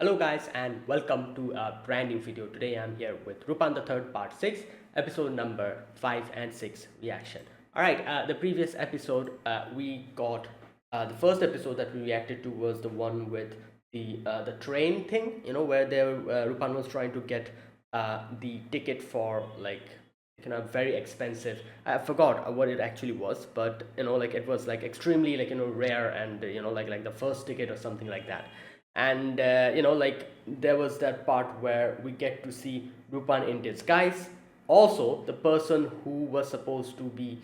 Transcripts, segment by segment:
Hello guys and welcome to a brand new video. Today I'm here with Rupan the third part 6 episode number 5 and 6 reaction. Alright, the previous episode we got the first episode that we reacted to was the one with the train thing, where Rupan was trying to get the ticket for very expensive. I forgot what it actually was, but it was like extremely rare and like the first ticket or something like that. And there was that part where we get to see Lupin in disguise. Also, the person who was supposed to be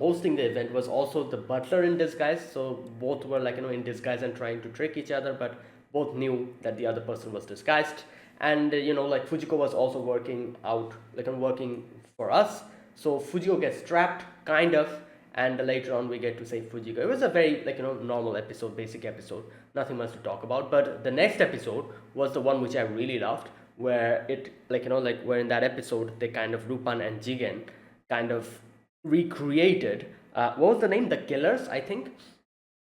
hosting the event was also the butler in disguise. So both were in disguise and trying to trick each other, but both knew that the other person was disguised. And Fujiko was also working out, working for us. So Fujiko gets trapped, kind of, and later on we get to save Fujiko. It was a very normal episode, basic episode, nothing much to talk about. But the next episode was the one which I really loved, where it where in that episode they kind of Rupan and Jigen kind of recreated what was the name, the Killers, I think,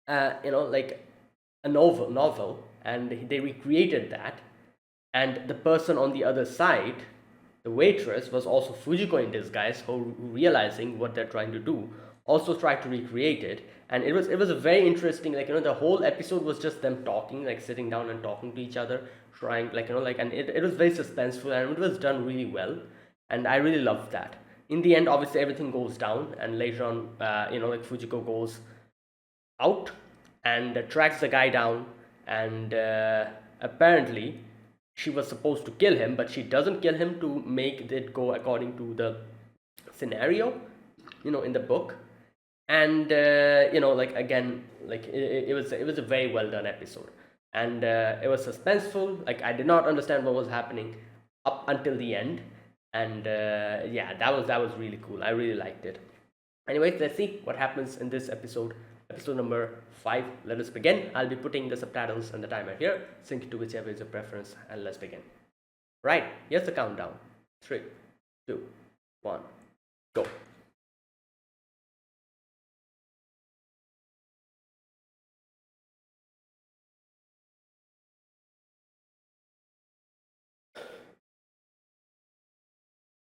like a novel, and they recreated that. And the person on the other side, the waitress, was also Fujiko in disguise, who realizing what they're trying to do, also tried to recreate it. And it was a very interesting, the whole episode was just them talking, like sitting down and talking to each other, trying and it was very suspenseful and it was done really well. And I really loved that. In the end, obviously everything goes down, and later on, Fujiko goes out and tracks the guy down, and apparently she was supposed to kill him, but she doesn't kill him to make it go according to the scenario, in the book. And again, it was a very well done episode, and it was suspenseful. Like, I did not understand what was happening up until the end. And yeah, that was really cool. I really liked it. Anyways, let's see what happens in this episode number 5. Let us begin. I'll be putting the subtitles and the timer here, sync to whichever is your preference, and let's begin. Right, here's the countdown. 3, 2, 1, go.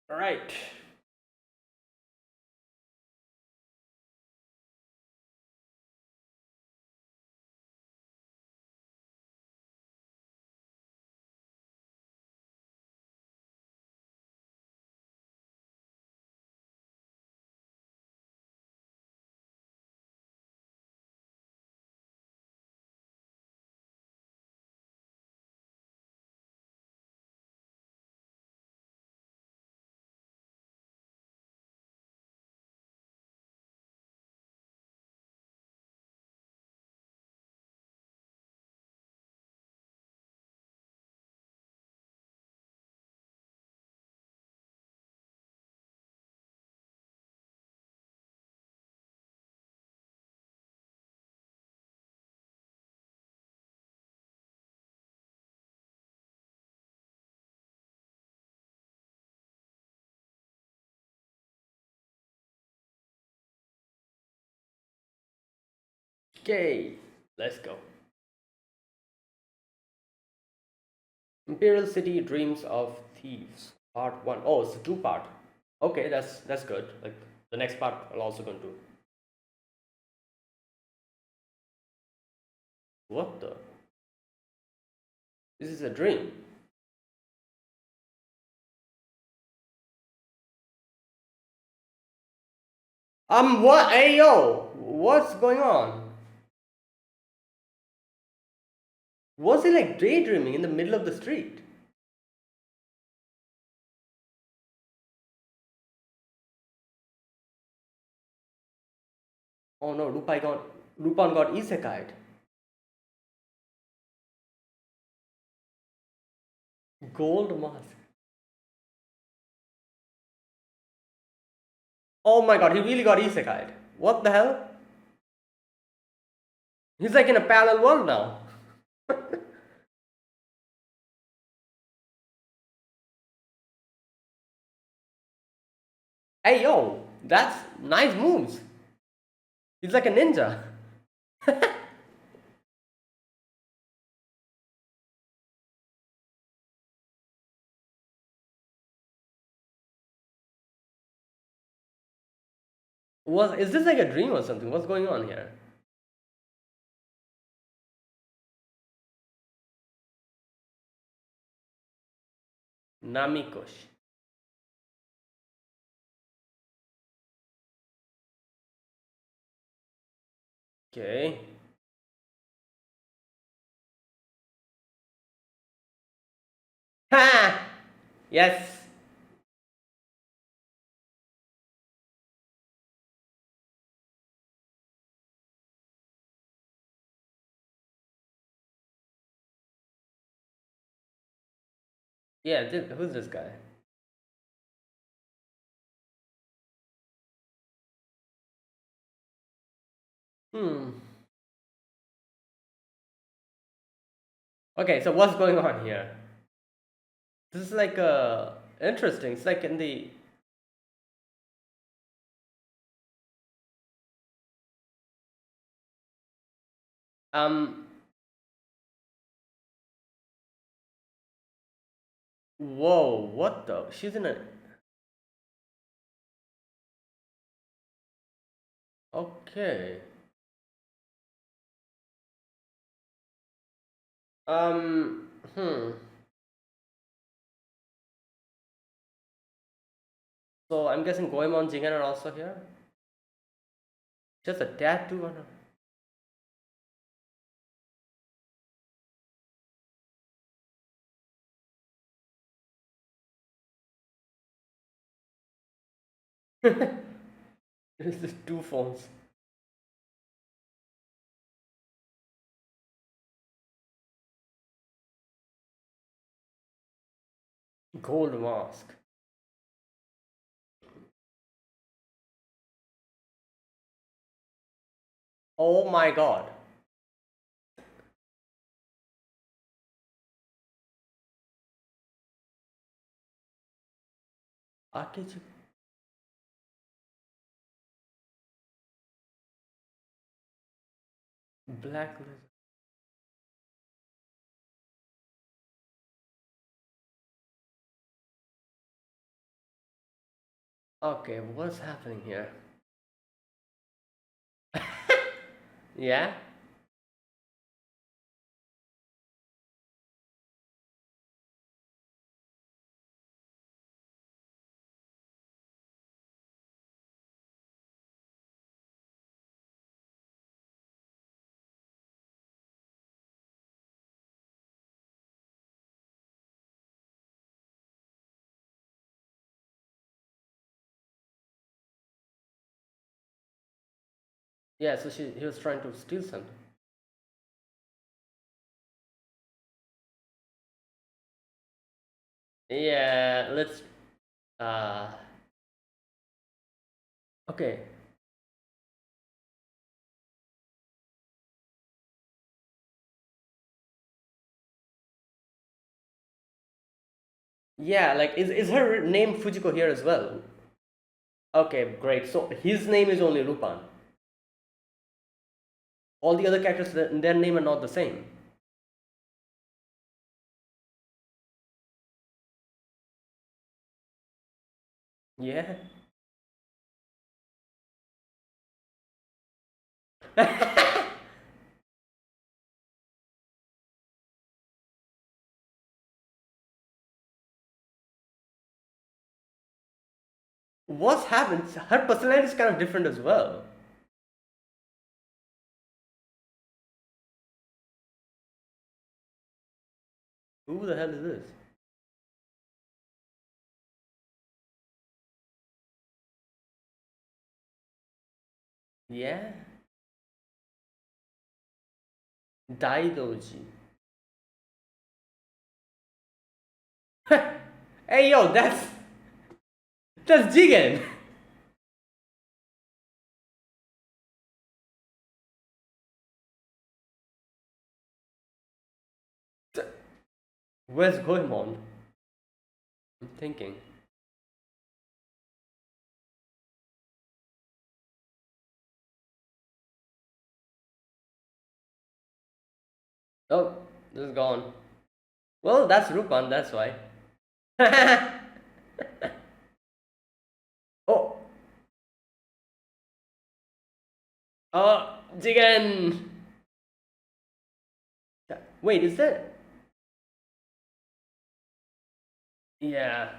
All right. Okay, let's go. Imperial City Dreams of Thieves, Part 1. Oh, it's a two-part. Okay, that's good. Like, the next part I'll also going to. What the? This is a dream. What? Hey, yo! What's going on? Was he like daydreaming in the middle of the street? Oh no, Lupin got isekai'd. Gold mask. Oh my god, he really got isekai'd. What the hell? He's like in a parallel world now. Hey yo, that's nice moves. He's like a ninja. Is this like a dream or something? What's going on here? Namikosh. Okay. Ha! Yes. Yeah, who's this guy? Hmm. Okay, so what's going on here? This is like interesting. It's like in the um whoa, what the? She's in a okay. Hmm. So I'm guessing Goemon Jigen are also here? Just a tattoo on her. This is two phones. Gold mask. Oh my god. Akechi. Black lizard. Okay, what's happening here? Yeah? Yeah, so he was trying to steal something. Yeah, let's uh okay. Yeah, like is her name Fujiko here as well? Okay, great. So his name is only Lupin. All the other characters, their name are not the same. Yeah. What's happened? Her personality is kind of different as well. Who the hell is this? Yeah. Daidoji. Hey yo, that's Jigen. Where's Goemon? I'm thinking. Oh, this is gone. Well, that's Rupan, that's why. Oh, Oh, Jigen! Wait, is that? Yeah.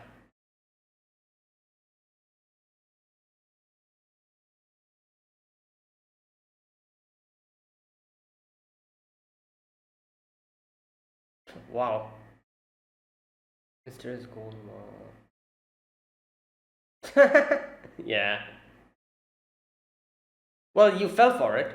Wow. Mysterious gold. Yeah. Well, you fell for it.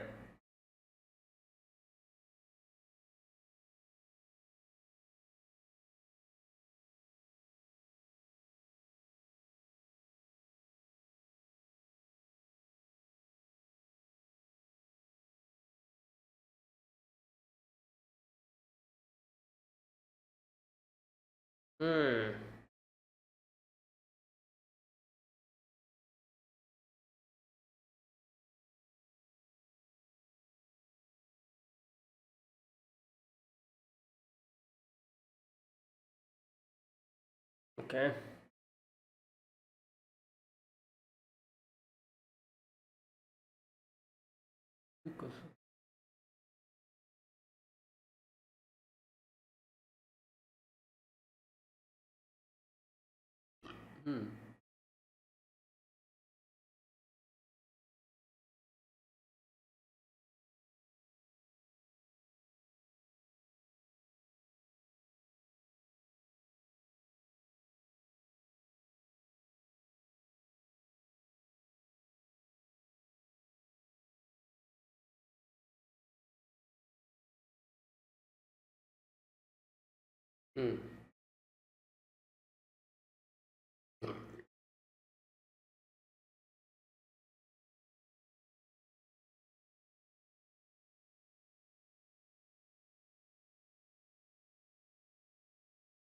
Hmm. Okay. Hmm. Hmm.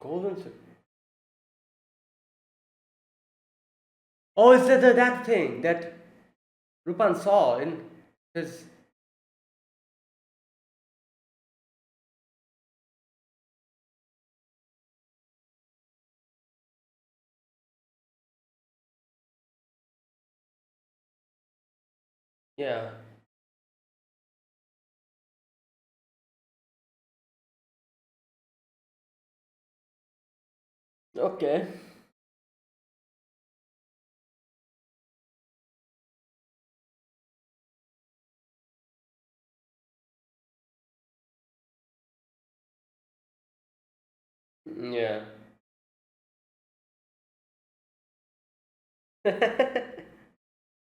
Golden. Oh, is that that thing that Rupan saw in his? Yeah. Okay. Yeah.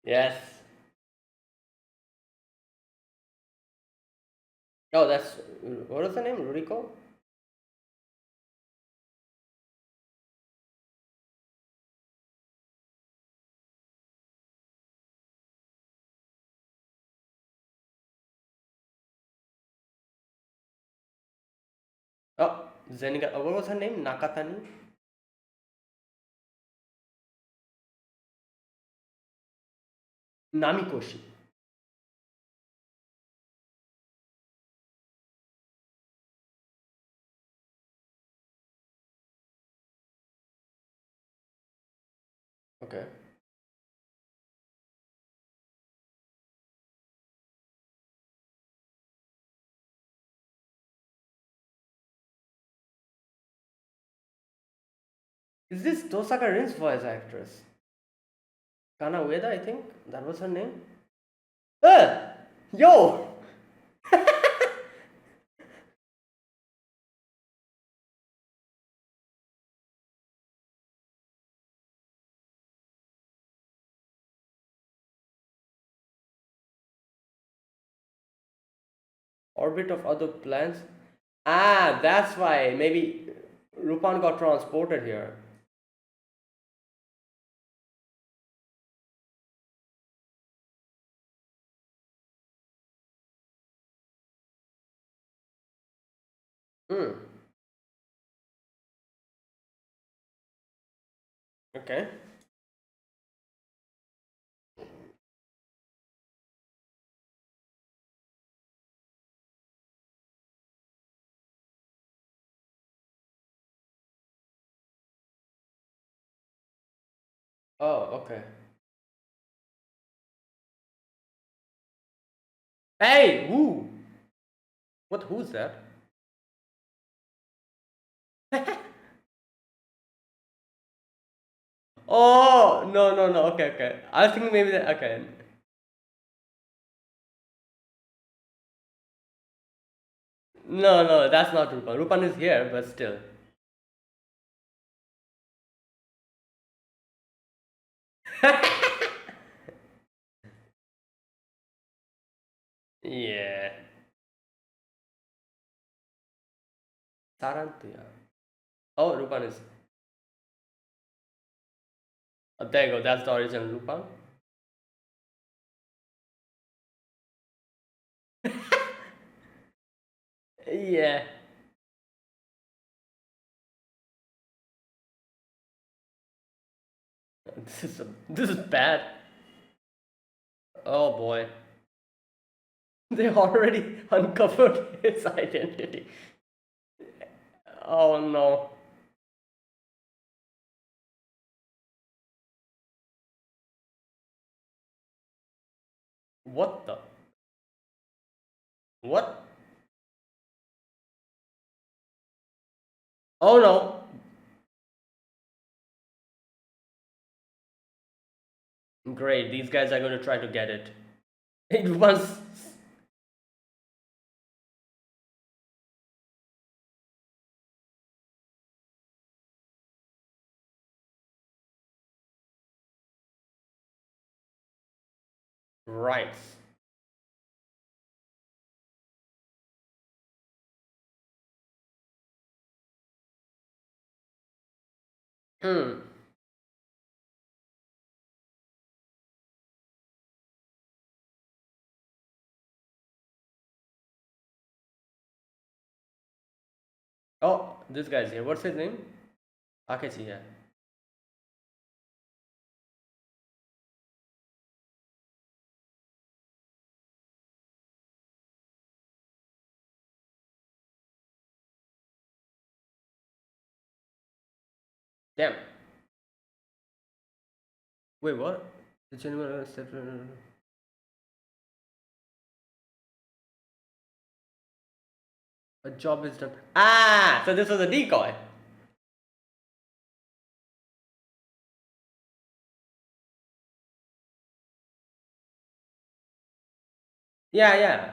Yes. Oh, that's what is the name? Ruriko? Oh, Zeniga. What was her name? Nakatani? Namikoshi. Okay. Is this Tosaka Rin's voice actress? Kana Ueda, I think that was her name. Yo! Orbit of other planets. Ah, that's why. Maybe Rupan got transported here. Hmm. Okay. Oh, okay. Hey, who? What? Who's that? Oh, no, no, no. Okay, okay. I was thinking maybe that. Okay. No, no, that's not Rupan. Rupan is here, but still. Yeah. Sarantia. Oh, Rupan is. Oh, there you go. That's the original Rupan. Yeah. This is bad. Oh boy. They already uncovered his identity. Oh no. What the? What? Oh no. Great. These guys are going to try to get it. It was. Right. Hmm. Oh, this guy's here. What's his name? Akechi, yeah. Damn. Wait, what? The genuine a job is done. Ah, so this was a decoy. Yeah, yeah.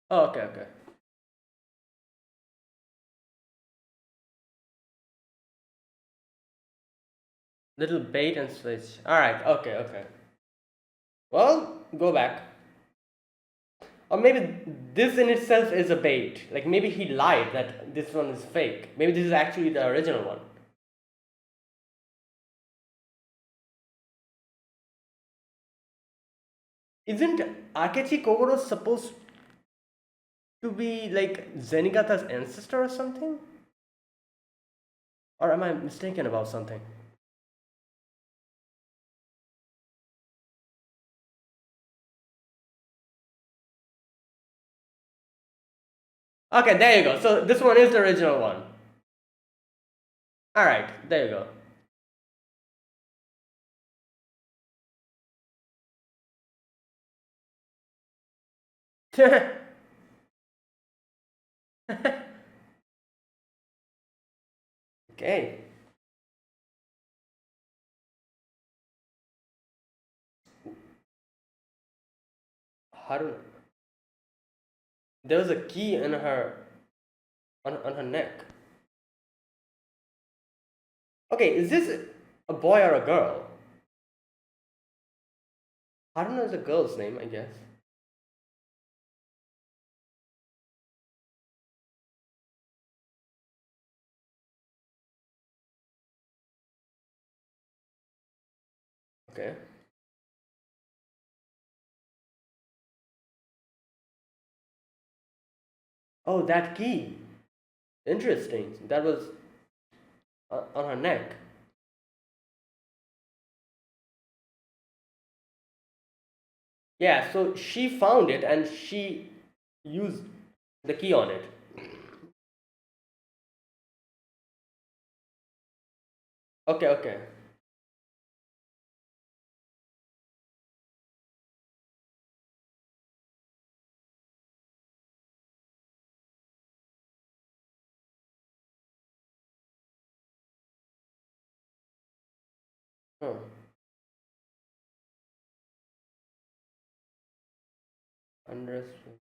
Oh, okay, okay. Little bait and switch. All right. Okay, okay. Well, go back. Or maybe this in itself is a bait. Like maybe he lied that this one is fake. Maybe this is actually the original one. Isn't Akechi Kogoro supposed to be like Zenigata's ancestor or something? Or am I mistaken about something? Okay, there you go. So this one is the original one. Alright, there you go. Okay. Haruna. There was a key in her on her neck. Okay, is this a boy or a girl? Haruna is a girl's name, I guess. Okay. Oh, that key. Interesting. That was on her neck. Yeah, so she found it and she use the key on it. Okay, okay. Huh. Understood.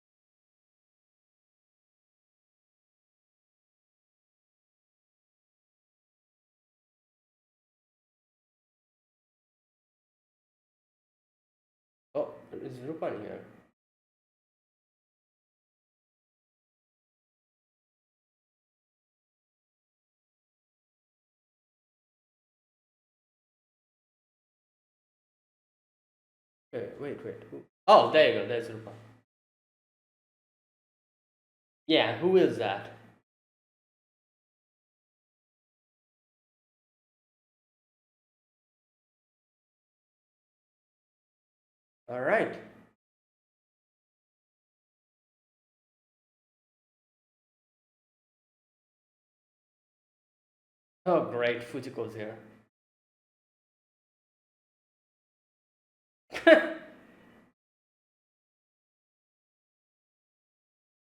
Oh, is Rupan here? Wait. Oh, there you go. There's Rupan. Yeah, who is that? All right. Oh, great. Fujiko's here.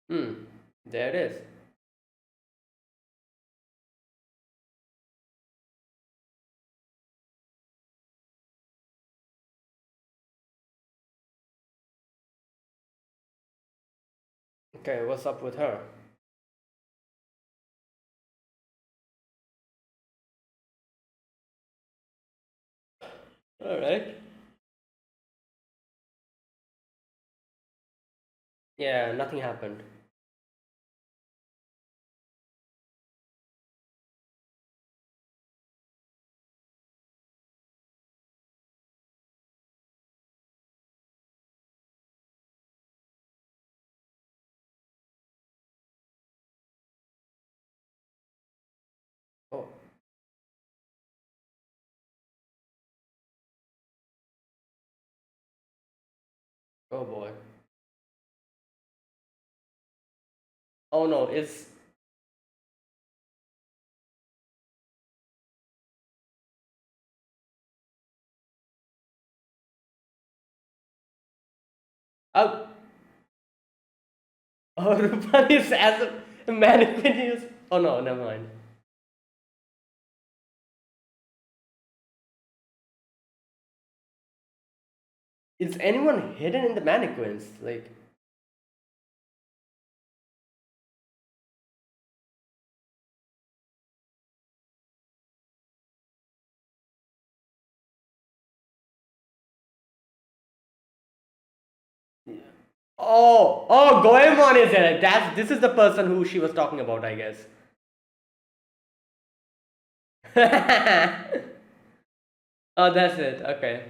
Hmm. There it is. Okay, what's up with her? All right. Yeah, nothing happened. Oh, oh boy. Oh no, it's oh. Oh, Rupan is as a mannequin. Is oh no, never mind. Is anyone hidden in the mannequins? Like, oh, Goemon is in it. This is the person who she was talking about, I guess. Oh, that's it. Okay.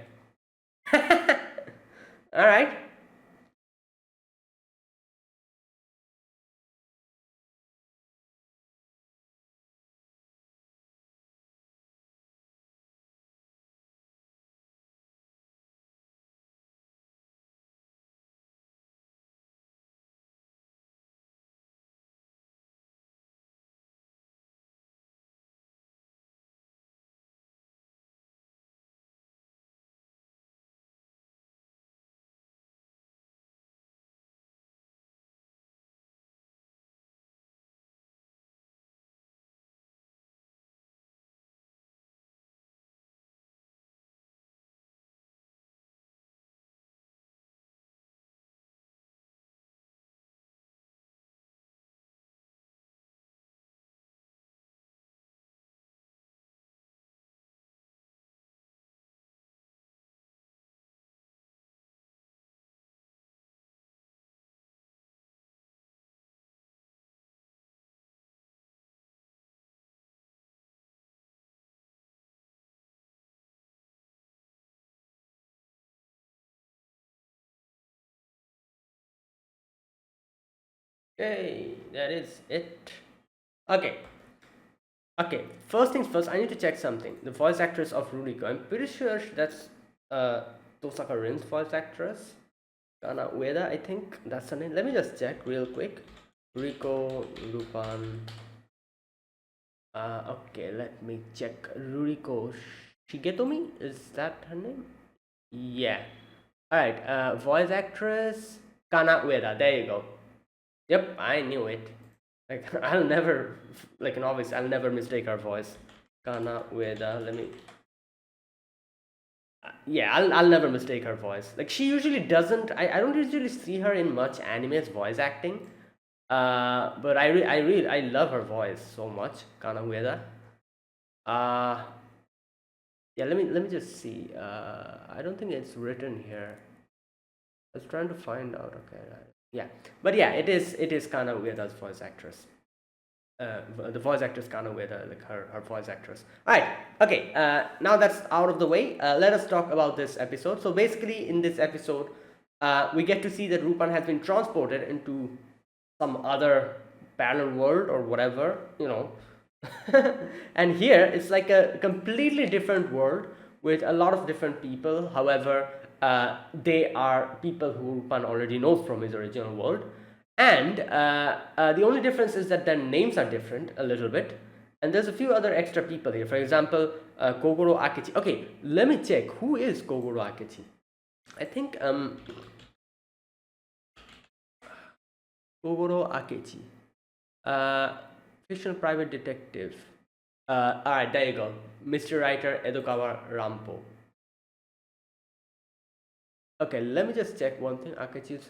All right. Okay, that is it. Okay. Okay, first things first, I need to check something. The voice actress of Ruriko, I'm pretty sure that's uh, Tosaka Rin's voice actress. Kana Ueda, I think that's her name. Let me just check real quick. Ruriko, Lupin. Okay, let me check. Ruriko Shigetomi, is that her name? Yeah. All right. Voice actress Kana Ueda. There you go. Yep, I knew it. Like I'll never, like an obvious, I'll never mistake her voice. Kana Ueda. Let me. Yeah, I'll never mistake her voice. Like she usually doesn't. I don't usually see her in much anime's voice acting. But I love her voice so much. Kana Ueda. Uh, yeah. Let me just see. I don't think it's written here. I was trying to find out. Okay. Yeah, but yeah, it is Kana Ueda's voice actress. The voice actress Kana Ueda, like her voice actress. All right, okay. Now that's out of the way. Let us talk about this episode. So basically, in this episode, we get to see that Rupan has been transported into some other parallel world or whatever, and here it's like a completely different world with a lot of different people. However, they are people who Rupan already knows from his original world, and the only difference is that their names are different a little bit, and there's a few other extra people here. For example, Kogoro Akechi. Okay, let me check who is Kogoro Akechi. I think Kogoro Akechi, fictional private detective. All right, there you go, Mr. Writer Edokawa Rampo. Okay, let me just check one thing. Akechi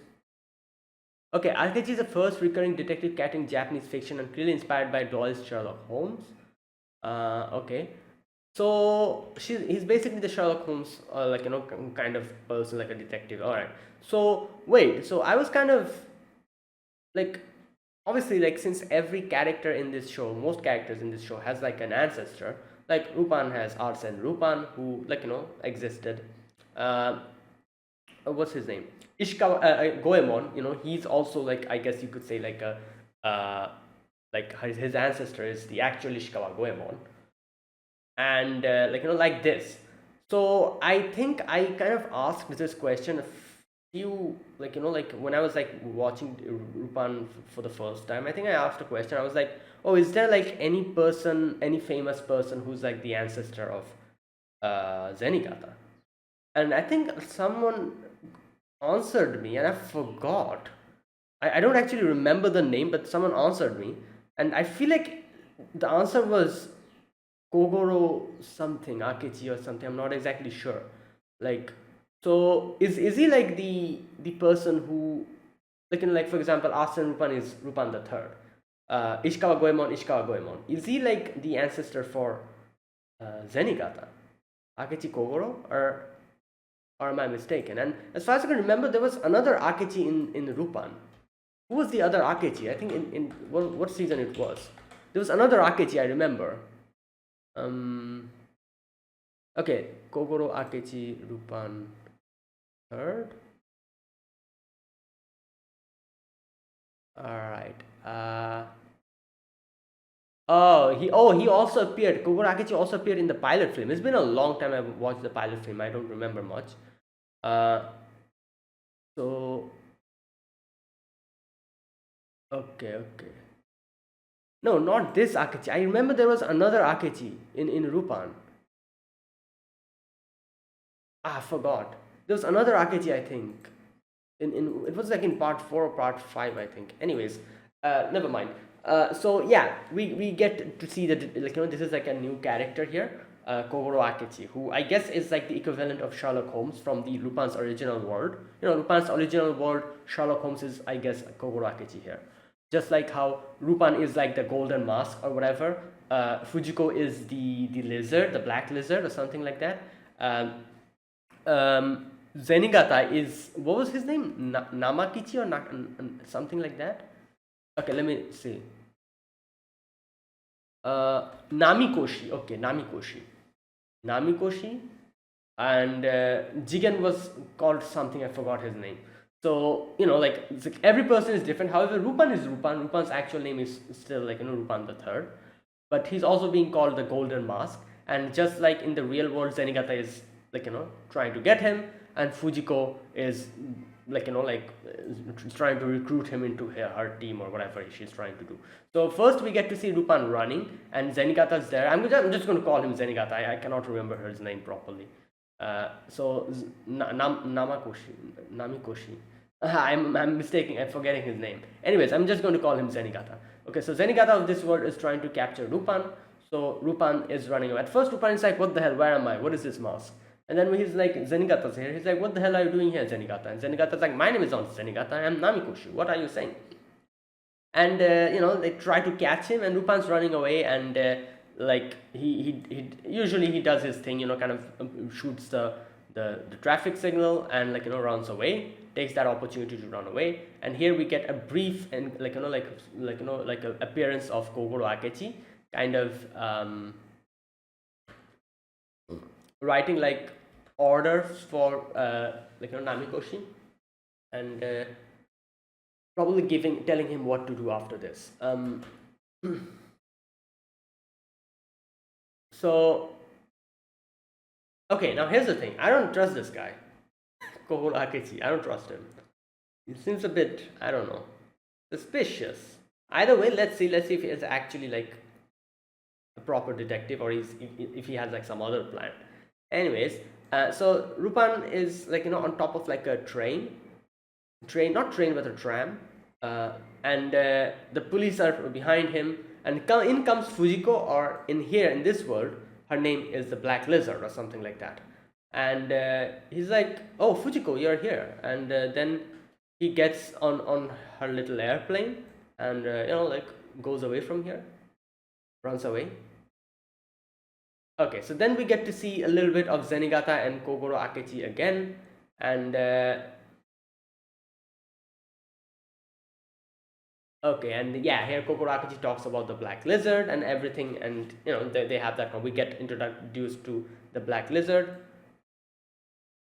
is the first recurring detective cat in Japanese fiction and clearly inspired by Doyle's Sherlock Holmes. Okay, so he's basically the Sherlock Holmes, kind of person, like a detective. All right. So wait, so I was kind of like, obviously, like since every character in this show, most characters in this show has like an ancestor. Like Rupan has Arsene Rupan, who existed. What's his name? Ishikawa Goemon. He's also, like, I guess you could say, like a like his ancestor is the actual Ishikawa Goemon, and like this. So I think I kind of asked this question a few, like when I was like watching Rupan for the first time. I think I asked a question. I was like, oh, is there like any famous person who's like the ancestor of Zenigata? And I think someone answered me, and I forgot. I don't actually remember the name, but someone answered me, and I feel like the answer was Kogoro something, Akechi or something. I'm not exactly sure. Like, so is he like the person who, like for example, Arsene Rupan is Rupan the Third. Ishikawa Goemon. Is he like the ancestor for Zenigata? Akechi Kogoro, or am I mistaken? And as far as I can remember, there was another Akechi in Rupan. Who was the other Akechi? I think in what season it was. There was another Akechi, I remember. Okay, Kogoro Akechi Rupan Third. All right. He also appeared. Kogoro Akechi also appeared in the pilot film. It's been a long time I've watched the pilot film. I don't remember much. So okay. No, not this Akechi. I remember there was another Akechi in Rupan. I forgot. There was another Akechi, I think. In it was like in part 4 or part 5, I think. Anyways, never mind. So yeah, we get to see that, this is like a new character here, Kogoro Akechi, who I guess is like the equivalent of Sherlock Holmes from the Lupin's original world. Lupin's original world, Sherlock Holmes is, I guess, Kogoro Akechi here. Just like how Lupin is like the golden mask or whatever, Fujiko is the lizard, the black lizard or something like that. Zenigata is, what was his name? Namakichi or something like that. Okay, let me see. Namikoshi. Okay, Namikoshi. And Jigen was called something, I forgot his name. So, it's like every person is different. However, Rupan is Rupan. Rupan's actual name is still Rupan the Third. But he's also being called the Golden Mask. And just like in the real world, Zenigata is trying to get him. And Fujiko is trying to recruit him into her team or whatever she's trying to do. So first we get to see Lupin running, and Zenigata's there. I'm just going to call him Zenigata. I cannot remember his name properly. Namikoshi. I'm mistaking. I'm forgetting his name. Anyways, I'm just going to call him Zenigata. Okay, so Zenigata of this world is trying to capture Lupin. So Lupin is running away. At first, Lupin is like, "What the hell? Where am I? What is this mask?" And then when he's like, "Zenigata's here," he's like, "What the hell are you doing here, Zenigata?" And Zenigata's like, "My name is not Zenigata. I am Namikoshi. What are you saying?" And they try to catch him, and Lupin's running away, and he usually he does his thing, kind of shoots the traffic signal, and runs away, takes that opportunity to run away. And here we get a brief and a appearance of Kogoro Akechi, kind of writing orders for Namikoshi, and probably telling him what to do after this. So okay, now here's the thing. I don't trust this guy, Kogoro Akechi. I don't trust him. He seems a bit, I don't know, suspicious. Either way, let's see if he is actually a proper detective, or if he has some other plan. Anyways, so Lupin is on top of a not train but a tram, and the police are behind him, and in comes Fujiko, or in this world her name is the Black Lizard or something like that. And he's like, "Oh, Fujiko, you're here." And then he gets on her little airplane, and goes away from here, runs away. Okay, so then we get to see a little bit of Zenigata and Kogoro Akechi again, and okay, and yeah, here Kogoro Akechi talks about the Black Lizard and everything, and they have that. We get introduced to the Black Lizard,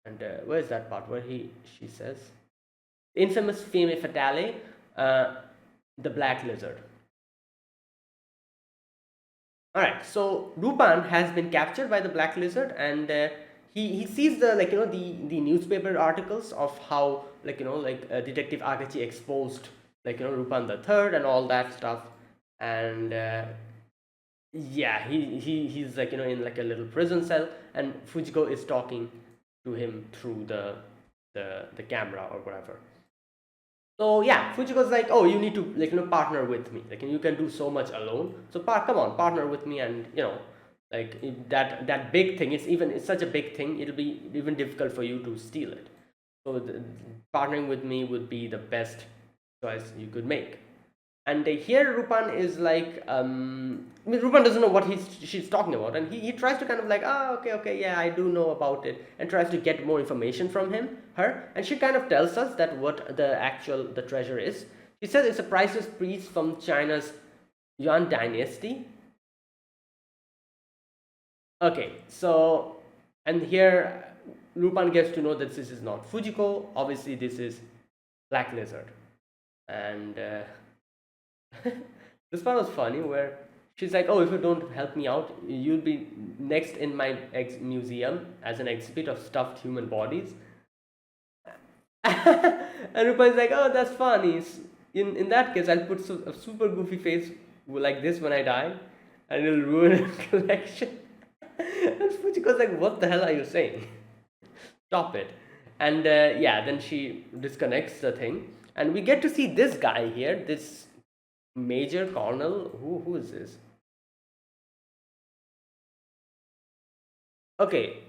and where's that part where she says, infamous femme fatale, the Black Lizard. All right, so Lupin has been captured by the Black Lizard, and he sees the the newspaper articles of how Detective Akechi exposed Lupin the Third and all that stuff, and yeah, he's in a little prison cell, and Fujiko is talking to him through the camera or whatever. So yeah, Fujiko's like, "Oh, you need to partner with me. You can do so much alone. So come on, partner with me." And that big thing. It's such a big thing. It'll be even difficult for you to steal it. So partnering with me would be the best choice you could make. And here Lupin is Lupin doesn't know what she's talking about, and he tries to kind of okay, yeah, I do know about it, and tries to get more information from her, and she kind of tells us that what the treasure is. She says it's a priceless piece from China's Yuan dynasty. Okay, so, and here Lupin gets to know that this is not Fujiko. Obviously, this is Black Lizard, and this part was funny, where she's like, "Oh, if you don't help me out, you'll be next in my museum as an exhibit of stuffed human bodies." And Lupin's like, "Oh, that's funny. In that case, I'll put a super goofy face like this when I die, and it'll ruin a collection." And Fujiko's like, "What the hell are you saying? Stop it." And yeah, then she disconnects the thing, and we get to see this guy here, this Major Colonel. Who is this? Okay,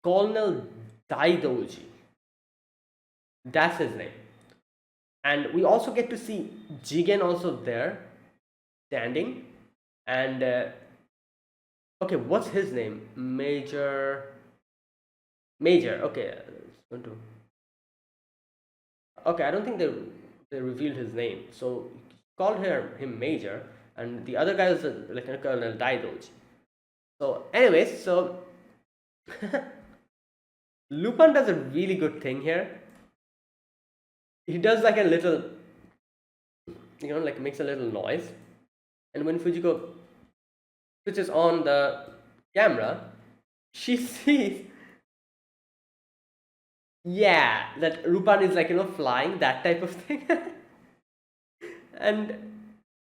Colonel Daidoji. That's his name. And we also get to see Jigen also there, standing. And okay, what's his name? Major. Okay, okay, I don't think they revealed his name. So called him Major, and the other guy was a Colonel Daidoji. So anyways, so Lupin does a really good thing here. He does a little, makes a little noise, and when Fujiko switches on the camera, she sees Yeah, that Rupan is like, flying, that type of thing. And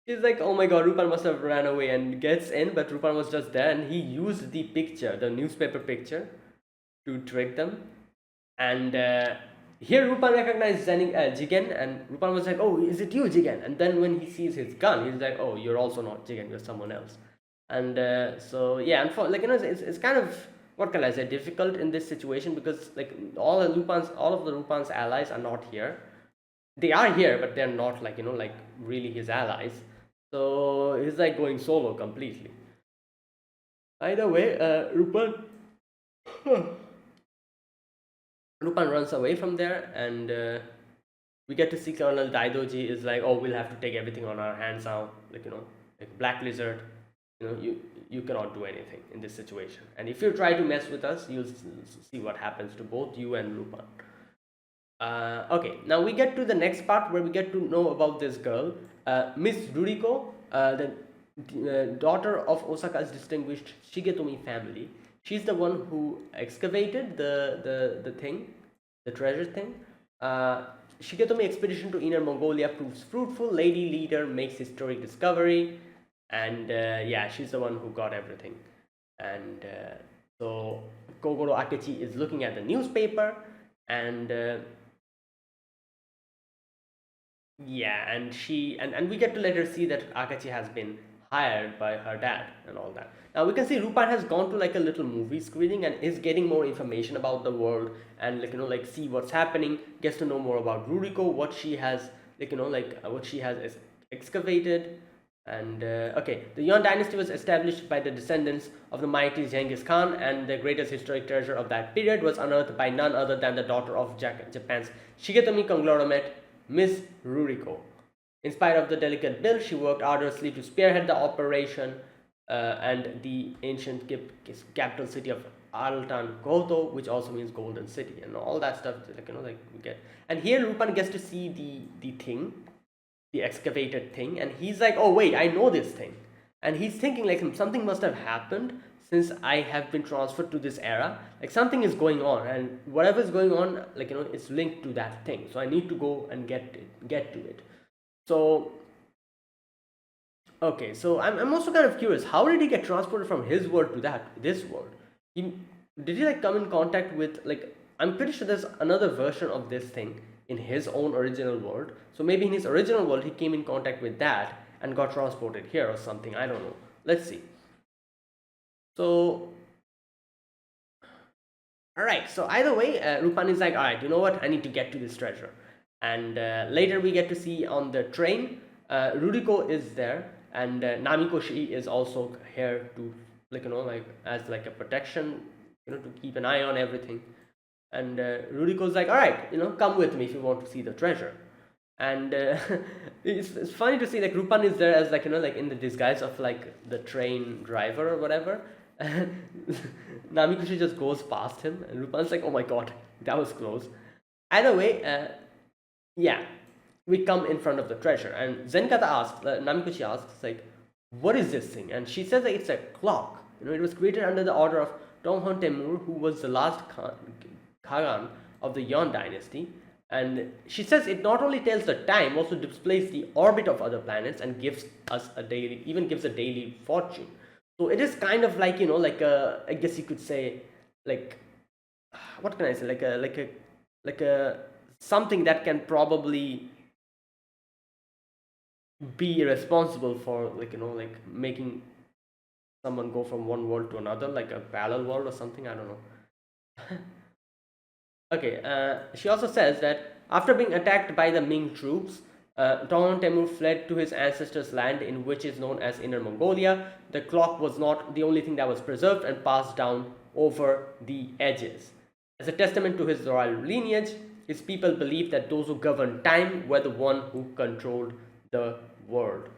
she's like, oh my god, Rupan must have ran away, and gets in, but Rupan was just there and he used the picture, the newspaper picture, to trick them. And here Rupan recognized Jigen, and Rupan was like, oh, is it you, Jigen? And then when he sees his gun, he's like, oh, you're also not Jigen, you're someone else. And so, yeah, and for, like, it's kind of, what can I say, difficult in this situation because, like, all of the Rupan's allies are not here. They are here, but they're not, like, like really his allies. So he's like going solo completely. Either way, Lupin runs away from there, and we get to see Colonel Daidoji is like, oh, we'll have to take everything on our hands now. Like, like Black Lizard, you cannot do anything in this situation. And if you try to mess with us, you'll see what happens to both you and Lupin. Okay, now we get to the next part where we get to know about this girl, Miss Ruriko, the daughter of Osaka's distinguished Shigetomi family. She's the one who excavated the thing, the treasure thing. Shigetomi expedition to Inner Mongolia proves fruitful. Lady leader makes historic discovery, and yeah, she's the one who got everything. And so Kogoro Akechi is looking at the newspaper, and yeah, and we get to let her see that Akachi has been hired by her dad and all that. Now we can see Rupan has gone to like a little movie screening and is getting more information about the world, and like like see what's happening, gets to know more about Ruriko, what she has what she has excavated. And okay, the Yuan dynasty was established by the descendants of the mighty Genghis Khan, and the greatest historic treasure of that period was unearthed by none other than the daughter of Japan's Shigetomi conglomerate, Miss Ruriko. In spite of the delicate build, she worked arduously to spearhead the operation, and the ancient capital city of Altan Koto, which also means golden city, and all that stuff. Like we get. And here Lupin gets to see the thing, the excavated thing, and he's like, oh wait, I know this thing. And he's thinking like something must have happened since I have been transferred to this era. Like something is going on, and whatever is going on, it's linked to that thing. So I need to go and get to it. So okay, so I'm also kind of curious. How did he get transported from his world to this world? He did he like come in contact with, like, I'm pretty sure there's another version of this thing in his own original world. So maybe in his original world he came in contact with that and got transported here or something. I don't know. Let's see. So all right. So either way, Rupan is like, all right, you know what? I need to get to this treasure. And later we get to see on the train, Ruriko is there, and Namikoshi is also here to, like as like a protection, to keep an eye on everything. And Ruriko's like, all right, come with me if you want to see the treasure. And it's funny to see like Rupan is there as like like in the disguise of like the train driver or whatever. Namikoshi just goes past him, and Rupan's like, oh my god, that was close. Either way, yeah, we come in front of the treasure, and Zenkata asks, Namikoshi asks, like, what is this thing? And she says that it's a clock. It was created under the order of Tonghon Temur, who was the last Khagan of the Yuan dynasty. And she says it not only tells the time, also displays the orbit of other planets and gives us even gives a daily fortune. So it is kind of like, like a, I guess you could say, like, what can I say, like a something that can probably be responsible for, like making someone go from one world to another, like a parallel world or something. I don't know. Okay, she also says that after being attacked by the Ming troops, Tonghon Temur fled to his ancestors' land, in which is known as Inner Mongolia. The clock was not the only thing that was preserved and passed down over the edges. As a testament to his royal lineage, his people believed that those who governed time were the one who controlled the world.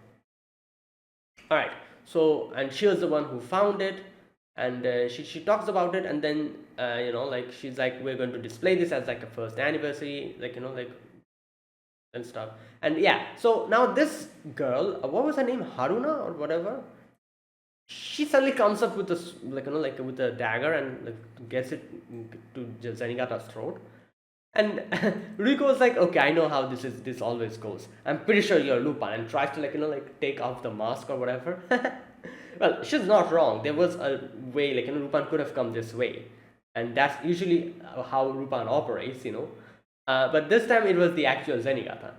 Alright, so, and she was the one who found it, and she talks about it, and then like she's like, we're going to display this as like a first anniversary, like and stuff. And yeah, so now this girl, what was her name, Haruna or whatever, she suddenly comes up with this, like with a dagger, and like gets it to Zenigata's throat. And Rico was like, okay, I know how this always goes. I'm pretty sure you're Lupin, and tries to like take off the mask or whatever. Well, she's not wrong. There was a way, Lupin could have come this way, and that's usually how Lupin operates. But this time it was the actual Zenigata.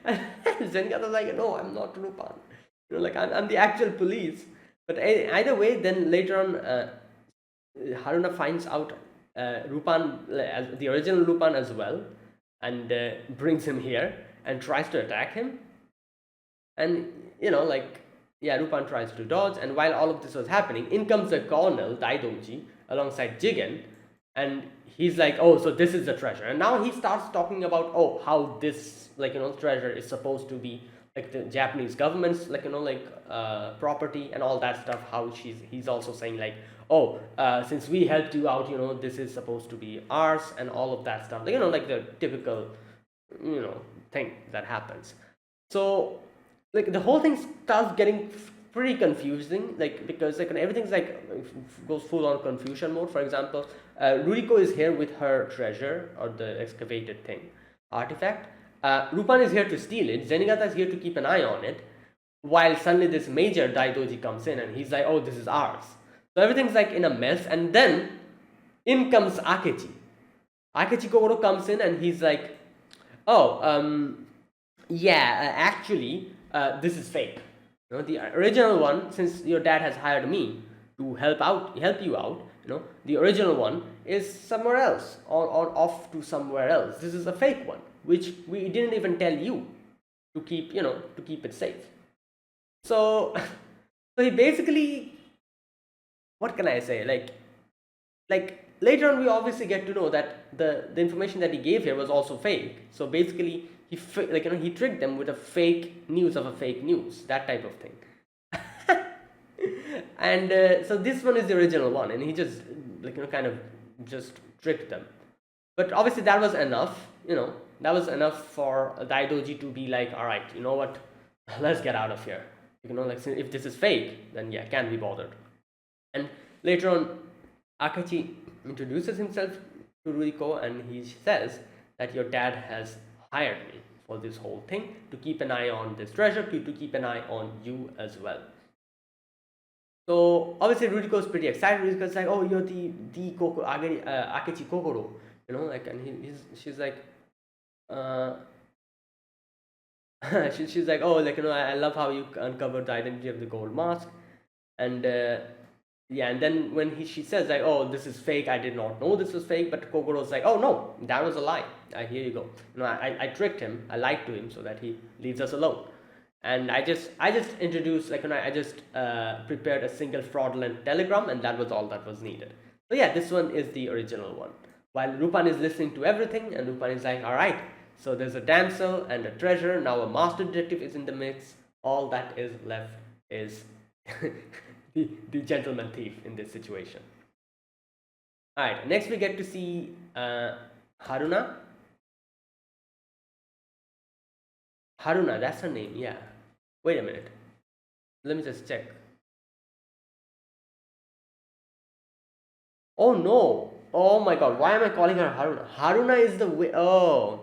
And Zenigata was like, no, I'm not Lupin. Like I'm the actual police. But either way, then later on, Haruna finds out Lupin, as the original Lupin as well, and brings him here and tries to attack him. And yeah, Lupin tries to dodge. And while all of this was happening, in comes the colonel Daidoji alongside Jigen, and he's like, oh, so this is the treasure. And now he starts talking about, oh, how this treasure is supposed to be like the Japanese government's property and all that stuff. How he's also saying like, oh, since we helped you out, this is supposed to be ours and all of that stuff. Like the typical thing that happens. So like the whole thing starts getting pretty confusing, because everything's goes full on confusion mode. For example, Ruriko is here with her treasure, or the excavated thing, artifact. Lupin is here to steal it. Zenigata is here to keep an eye on it. While suddenly this major Daidoji comes in and he's like, oh, this is ours. So everything's in a mess, and then in comes Akechi. Akechi Kogoro comes in and he's like, oh, yeah, actually, this is fake. The original one, since your dad has hired me to help you out, the original one is somewhere else, or off to somewhere else. This is a fake one, which we didn't even tell you to keep it safe. So he basically, what can I say? Like later on, we obviously get to know that the information that he gave here was also fake. So basically, he tricked them with a fake news of a fake news, that type of thing. And so this one is the original one, and he just kind of just tricked them. But obviously that was enough. That was enough for Daidoji to be like, all right, you know what? Let's get out of here. If this is fake, then yeah, can't be bothered. And later on, Akechi introduces himself to Ruriko, and he says that your dad has hired me for this whole thing, to keep an eye on this treasure, to keep an eye on you as well. So obviously Ruriko is pretty excited. Ruriko's like, oh, you're the Akechi Kokoro, and she's like, she's like, oh, I love how you uncovered the identity of the gold mask. And yeah, and then when she says like, oh, this is fake, I did not know this was fake, but Kokoro's like, oh no, that was a lie. Here you go. I tricked him, I lied to him so that he leaves us alone. And I just introduced, I just prepared a single fraudulent telegram, and that was all that was needed. So yeah, this one is the original one. While Lupin is listening to everything, and Lupin is like, all right, so there's a damsel and a treasure, now a master detective is in the mix. All that is left is the gentleman thief in this situation. Alright, next we get to see Haruna. Haruna, that's her name, yeah. Wait a minute. Let me just check. Oh no! Oh my god, why am I calling her Haruna? Haruna is the way. Oh.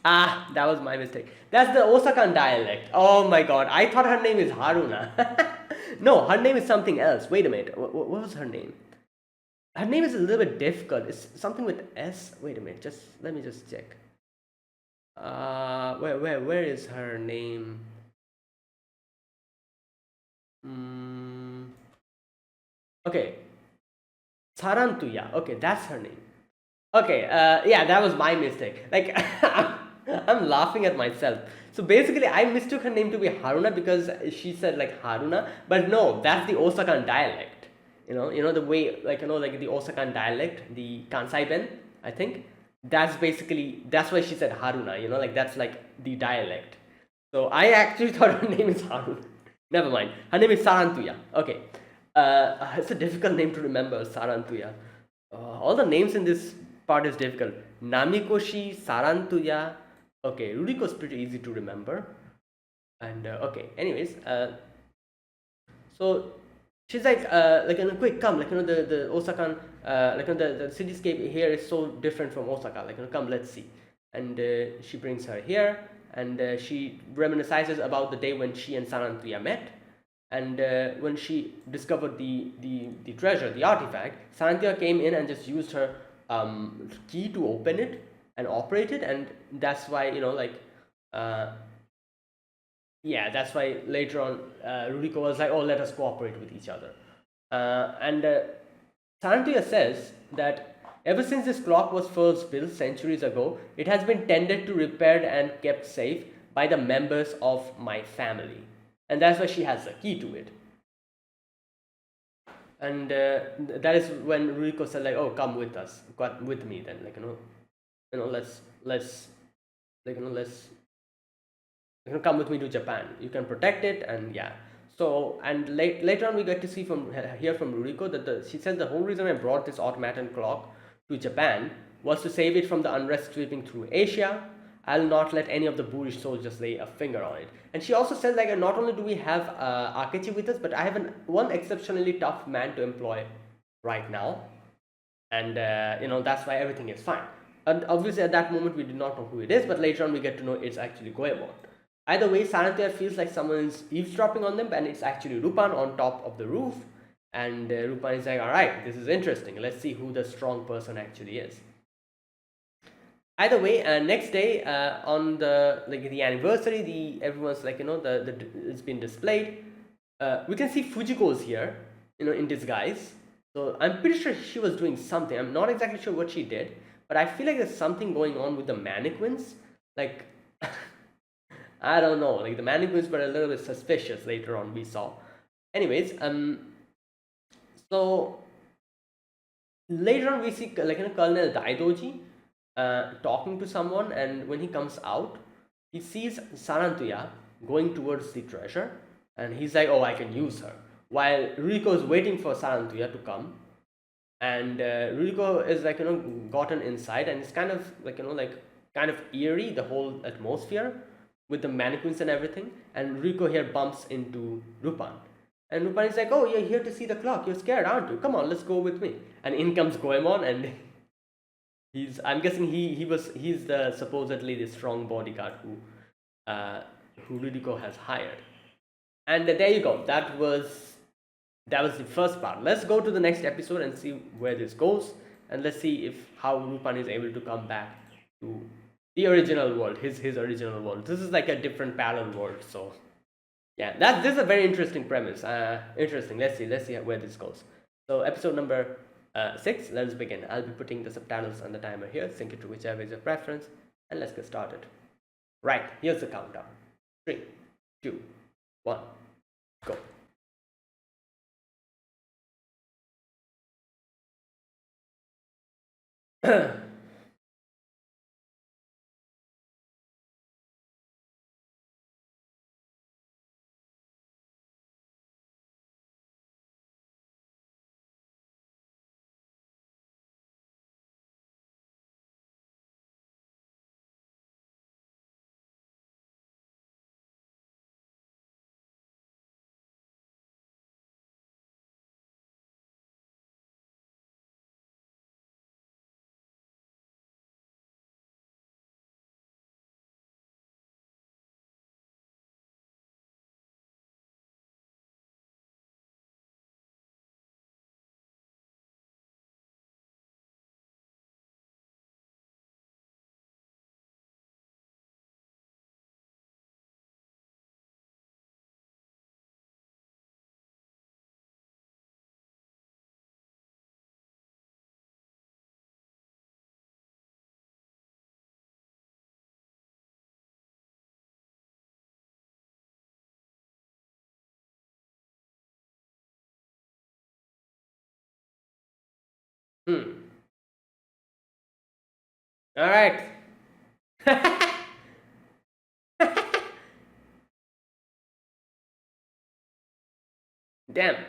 Ah, that was my mistake. That's the Osakan dialect. Oh my god, I thought her name is Haruna. No, her name is something else. Wait a minute. What was her name? Her name is a little bit difficult. It's something with S. Wait a minute. Let me just check. Where is her name? Okay. Sarantuya. Okay, that's her name. Okay, yeah, that was my mistake. I'm laughing at myself. So basically, I mistook her name to be Haruna because she said Haruna, but no, that's the Osakan dialect. The way the Osakan dialect, the Kansai Ben, I think. That's why she said Haruna. That's the dialect. So I actually thought her name is Haruna. Never mind. Her name is Sarantuya. Okay. It's a difficult name to remember, Sarantuya. All the names in this part is difficult. Namikoshi, Sarantuya. Okay, Ruriko is pretty easy to remember. And okay, anyways, so she's like, quick, come, the Osaka, the cityscape here is so different from Osaka, come, let's see. And she brings her here, and she reminisces about the day when she and Sanantuya met. And when she discovered the treasure, the artifact, Sanantuya came in and just used her key to open it and operate it, and that's why, uh, yeah, that's why later on Ruriko was like, oh, let us cooperate with each other. And Santuya says that ever since this clock was first built centuries ago, it has been tended to, repaired, and kept safe by the members of my family. And that's why she has the key to it. And that is when Ruriko said, like, oh, come with us, come with me then, let's let's come with me to Japan. You can protect it, and yeah. So, and later on, we get to see from hear from Ruriko that she says the whole reason I brought this automaton clock to Japan was to save it from the unrest sweeping through Asia. I'll not let any of the boorish soldiers lay a finger on it. And she also says, like, not only do we have Akechi with us, but I have one exceptionally tough man to employ right now, and that's why everything is fine. And obviously, at that moment, we did not know who it is, but later on, we get to know it's actually Goemon. Either way, Sanatya feels like someone's eavesdropping on them, and it's actually Lupin on top of the roof. And Lupin is like, all right, this is interesting. Let's see who the strong person actually is. Either way, next day on the anniversary, everyone's like, it's been displayed. We can see Fujiko's here, in disguise. So I'm pretty sure she was doing something. I'm not exactly sure what she did, but I feel like there's something going on with the mannequins. Like, I don't know. Like, the mannequins were a little bit suspicious later on, we saw. Anyways, so later on we see Colonel Daidoji talking to someone, and when he comes out, he sees Sanantuya going towards the treasure, and he's like, oh, I can use her. While Ruriko is waiting for Sanantuya to come, and Ruriko is gotten inside, and it's kind of kind of eerie, the whole atmosphere with the mannequins and everything. And Ruriko here bumps into Lupin, and Lupin is like, oh, you're here to see the clock, you're scared, aren't you? Come on, let's go with me. And in comes Goemon, and I'm guessing he's the supposedly the strong bodyguard who Ruriko has hired. And there you go. That was the first part. Let's go to the next episode and see where this goes, and let's see if how Lupin is able to come back to the original world, his original world. This is like a different parallel world. So yeah, this is a very interesting premise. Interesting. Let's see where this goes. So episode number 6. Let's begin. I'll be putting the subtitles on the timer here. Sync it to whichever is your preference, and let's get started. Right, here's the countdown. 3, 2, 1, go. All right. Damn.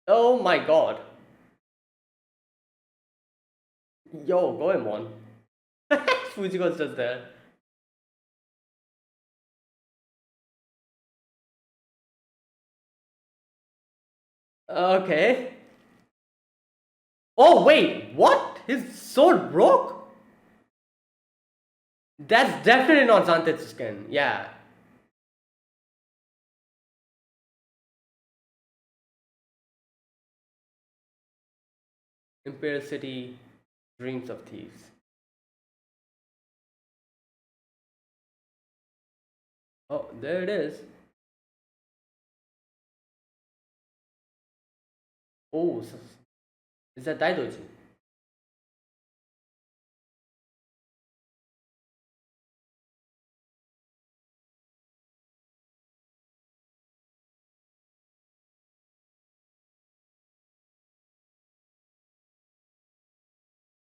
Oh my god. Yo, Goemon. Fujiko's just there. Okay. Oh wait, what? His sword broke? That's definitely not Zantetsu's skin. Yeah. Imperial City, dreams of thieves. Oh, there it is. Oh, is that Daidoji?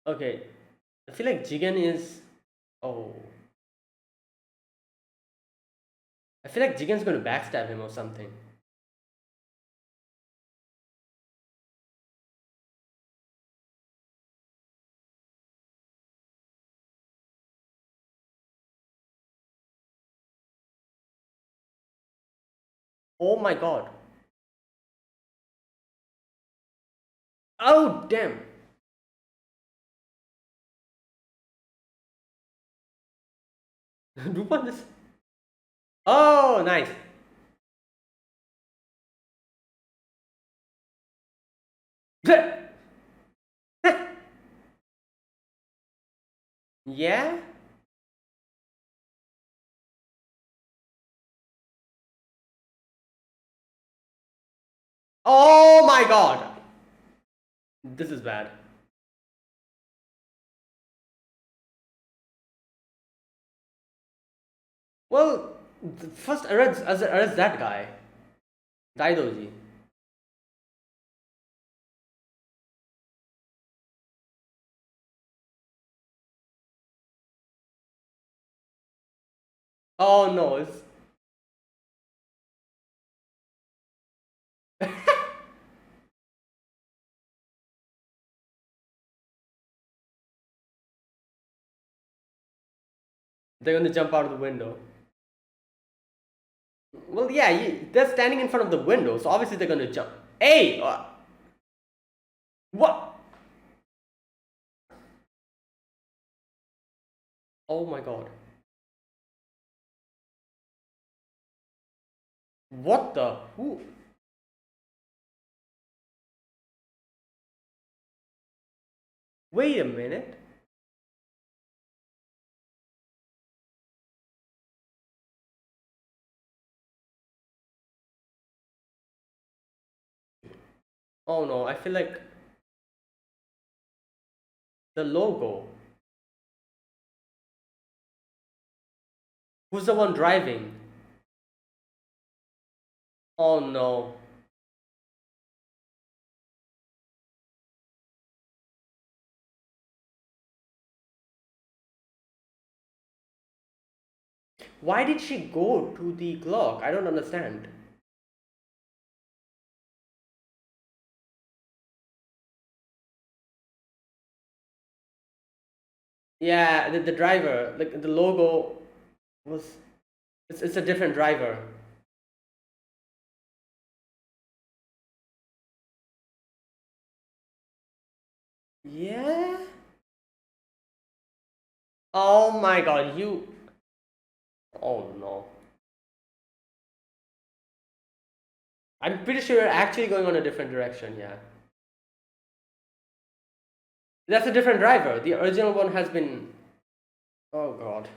Okay, I feel like Jigen is. Oh, I feel like Jigen's gonna backstab him or something. Oh my god. Oh damn. Lupin is. Oh, nice. Yeah. Oh my god. This is bad. Well, first arrest that guy, Daidoji. Oh no, it's they're gonna jump out of the window. Well, yeah, they're standing in front of the window, so obviously they're gonna jump. Hey, what? Oh my god. What the? Who? Wait a minute. Oh no, I feel like the logo. Who's the one driving? Oh no. Why did she go to the clock? I don't understand. Yeah, the driver, like the logo was. It's a different driver. Yeah. Oh my god, you. Oh no. I'm pretty sure you're actually going on a different direction, yeah. That's a different driver. The original one has been. Oh god.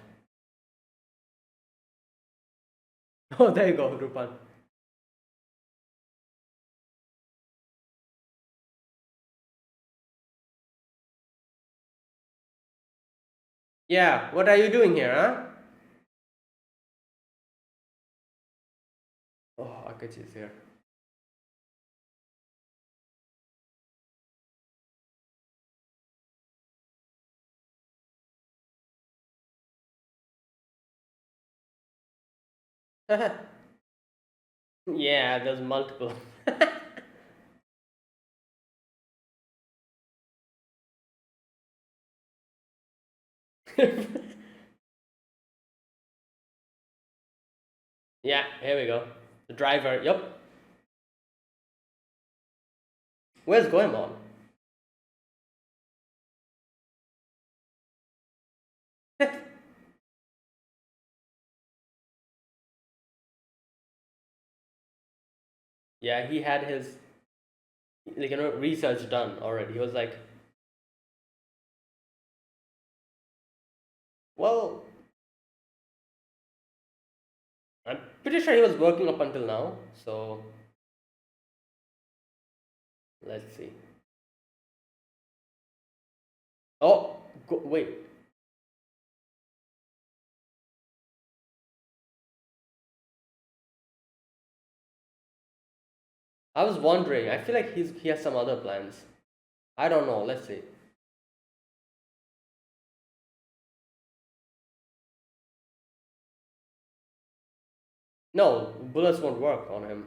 Oh, there you go, Rupan. Yeah, what are you doing here, huh? Oh, Akachi is here. Yeah, there's multiple. Yeah, here we go. The driver, yep. Where's Goemon? Yeah, he had his research done already. He was like, well, I'm pretty sure he was working up until now. So let's see. Oh, wait. I was wondering. I feel like he has some other plans. I don't know. Let's see. No, bullets won't work on him.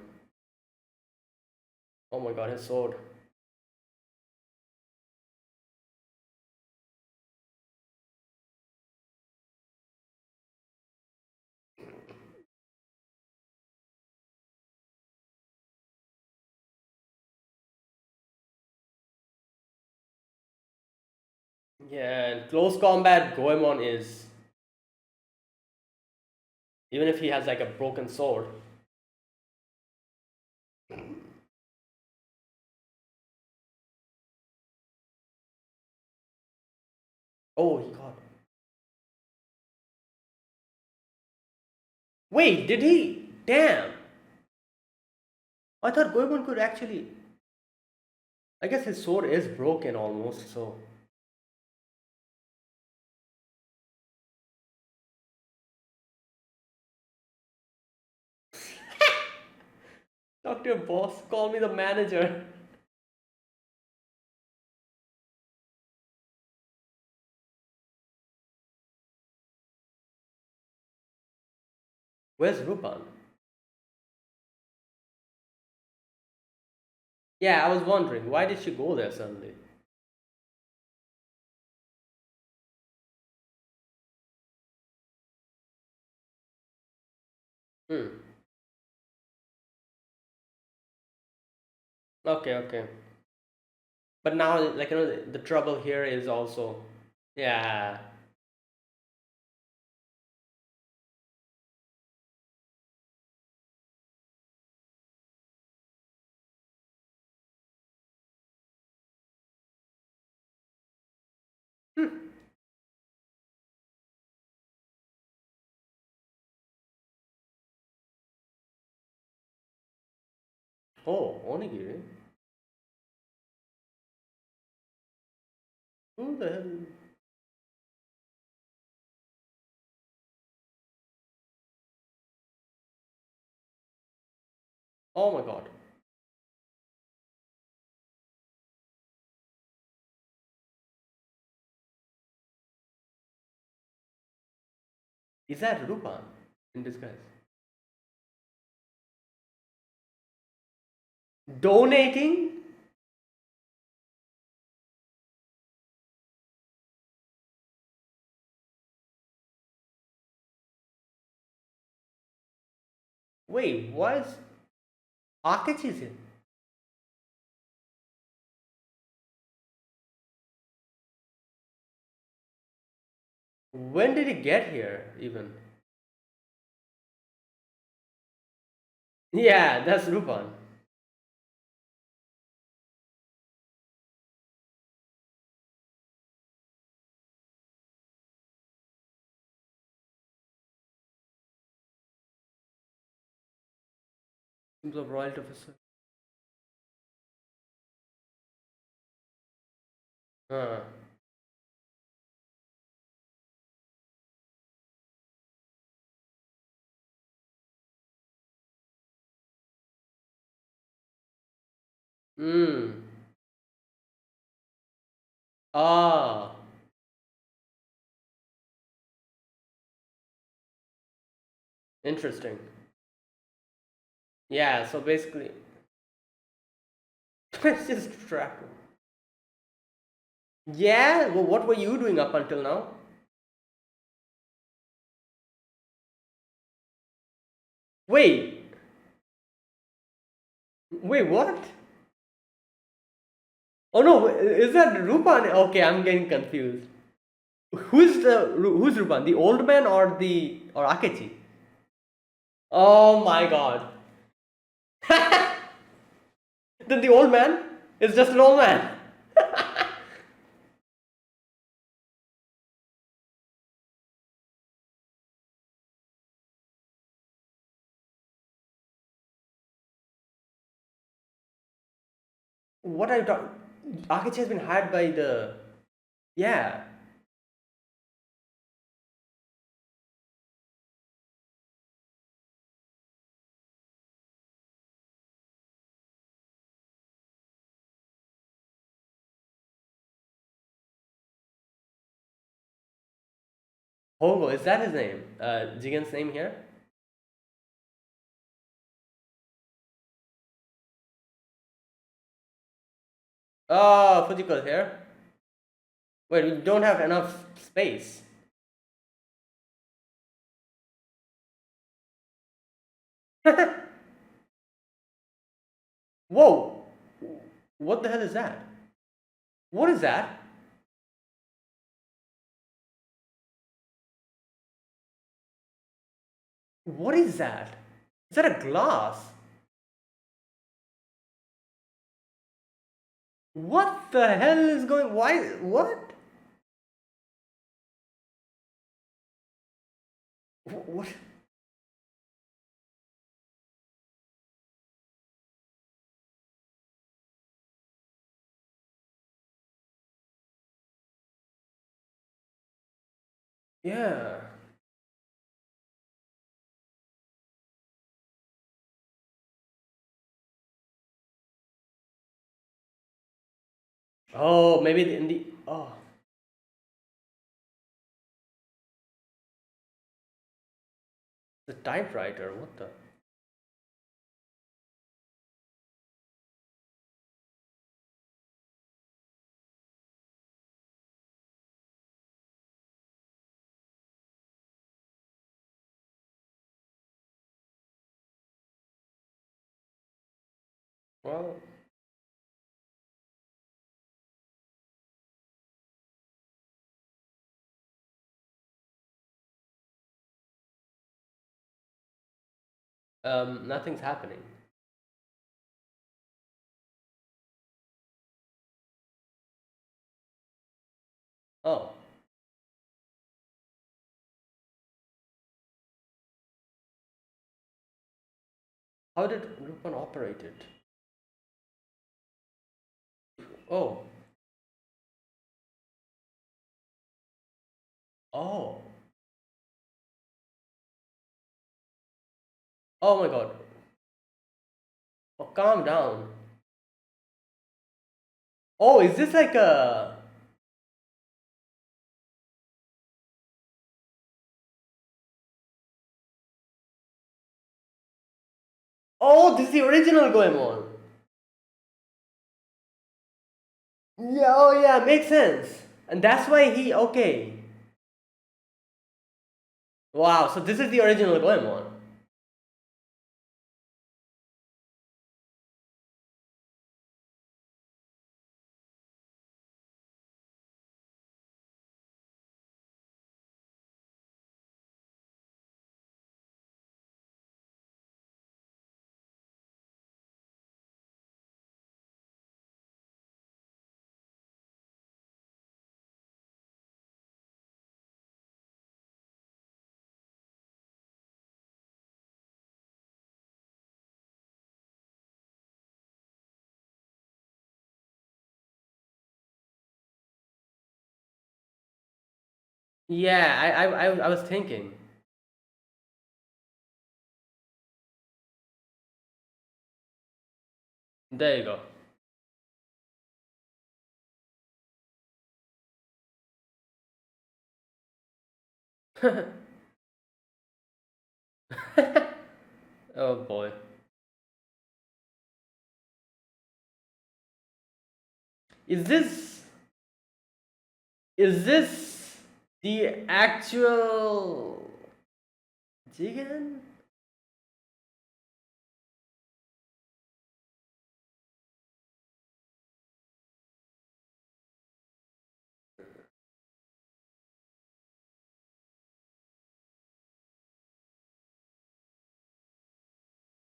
Oh my god, his sword. Yeah, in close combat, Goemon is, even if he has like a broken sword. Oh, he got. Wait, did he? Damn. I thought Goemon could actually. I guess his sword is broken almost, so. Talk to your boss, call me the manager. Where's Rupan? Yeah, I was wondering, why did she go there suddenly? Hmm. Okay, okay. But now, the trouble here is also. Yeah. Hmm. Oh, Onigiri? Who the hell? Oh my god. Is that Rupan in disguise? Donating? Wait, why is Akachi's in? When did he get here, even? Yeah, that's Rupan. Seems of royalty officer. Huh. Hmm. Ah. Interesting. Yeah, so basically, it's just trap. Yeah, well, what were you doing up until now? Wait, wait, what? Oh no, is that Rupan? Okay, I'm getting confused. Who's Rupan? The old man or the or Akechi? Oh my god. Then the old man is just an old man. What are you talking? Akechi has been hired by the. Yeah. Hogo, is that his name? Jigen's name here? Oh, Fujiko's here. Wait, we don't have enough space. Whoa! What the hell is that? What is that? What is that? Is that a glass? What the hell is going? Why? What? What? Yeah. Oh, maybe in the. Oh, the typewriter. What the? Well, nothing's happening. Oh, how did Lupin operate it? Oh, oh, oh my God. Oh, calm down. Oh, is this like a? Oh, this is the original Goemon. Yeah, oh yeah, makes sense. And that's why he okay. Wow, so this is the original Goemon. Yeah, I was thinking. There you go. Oh boy. Is this the actual Jigen?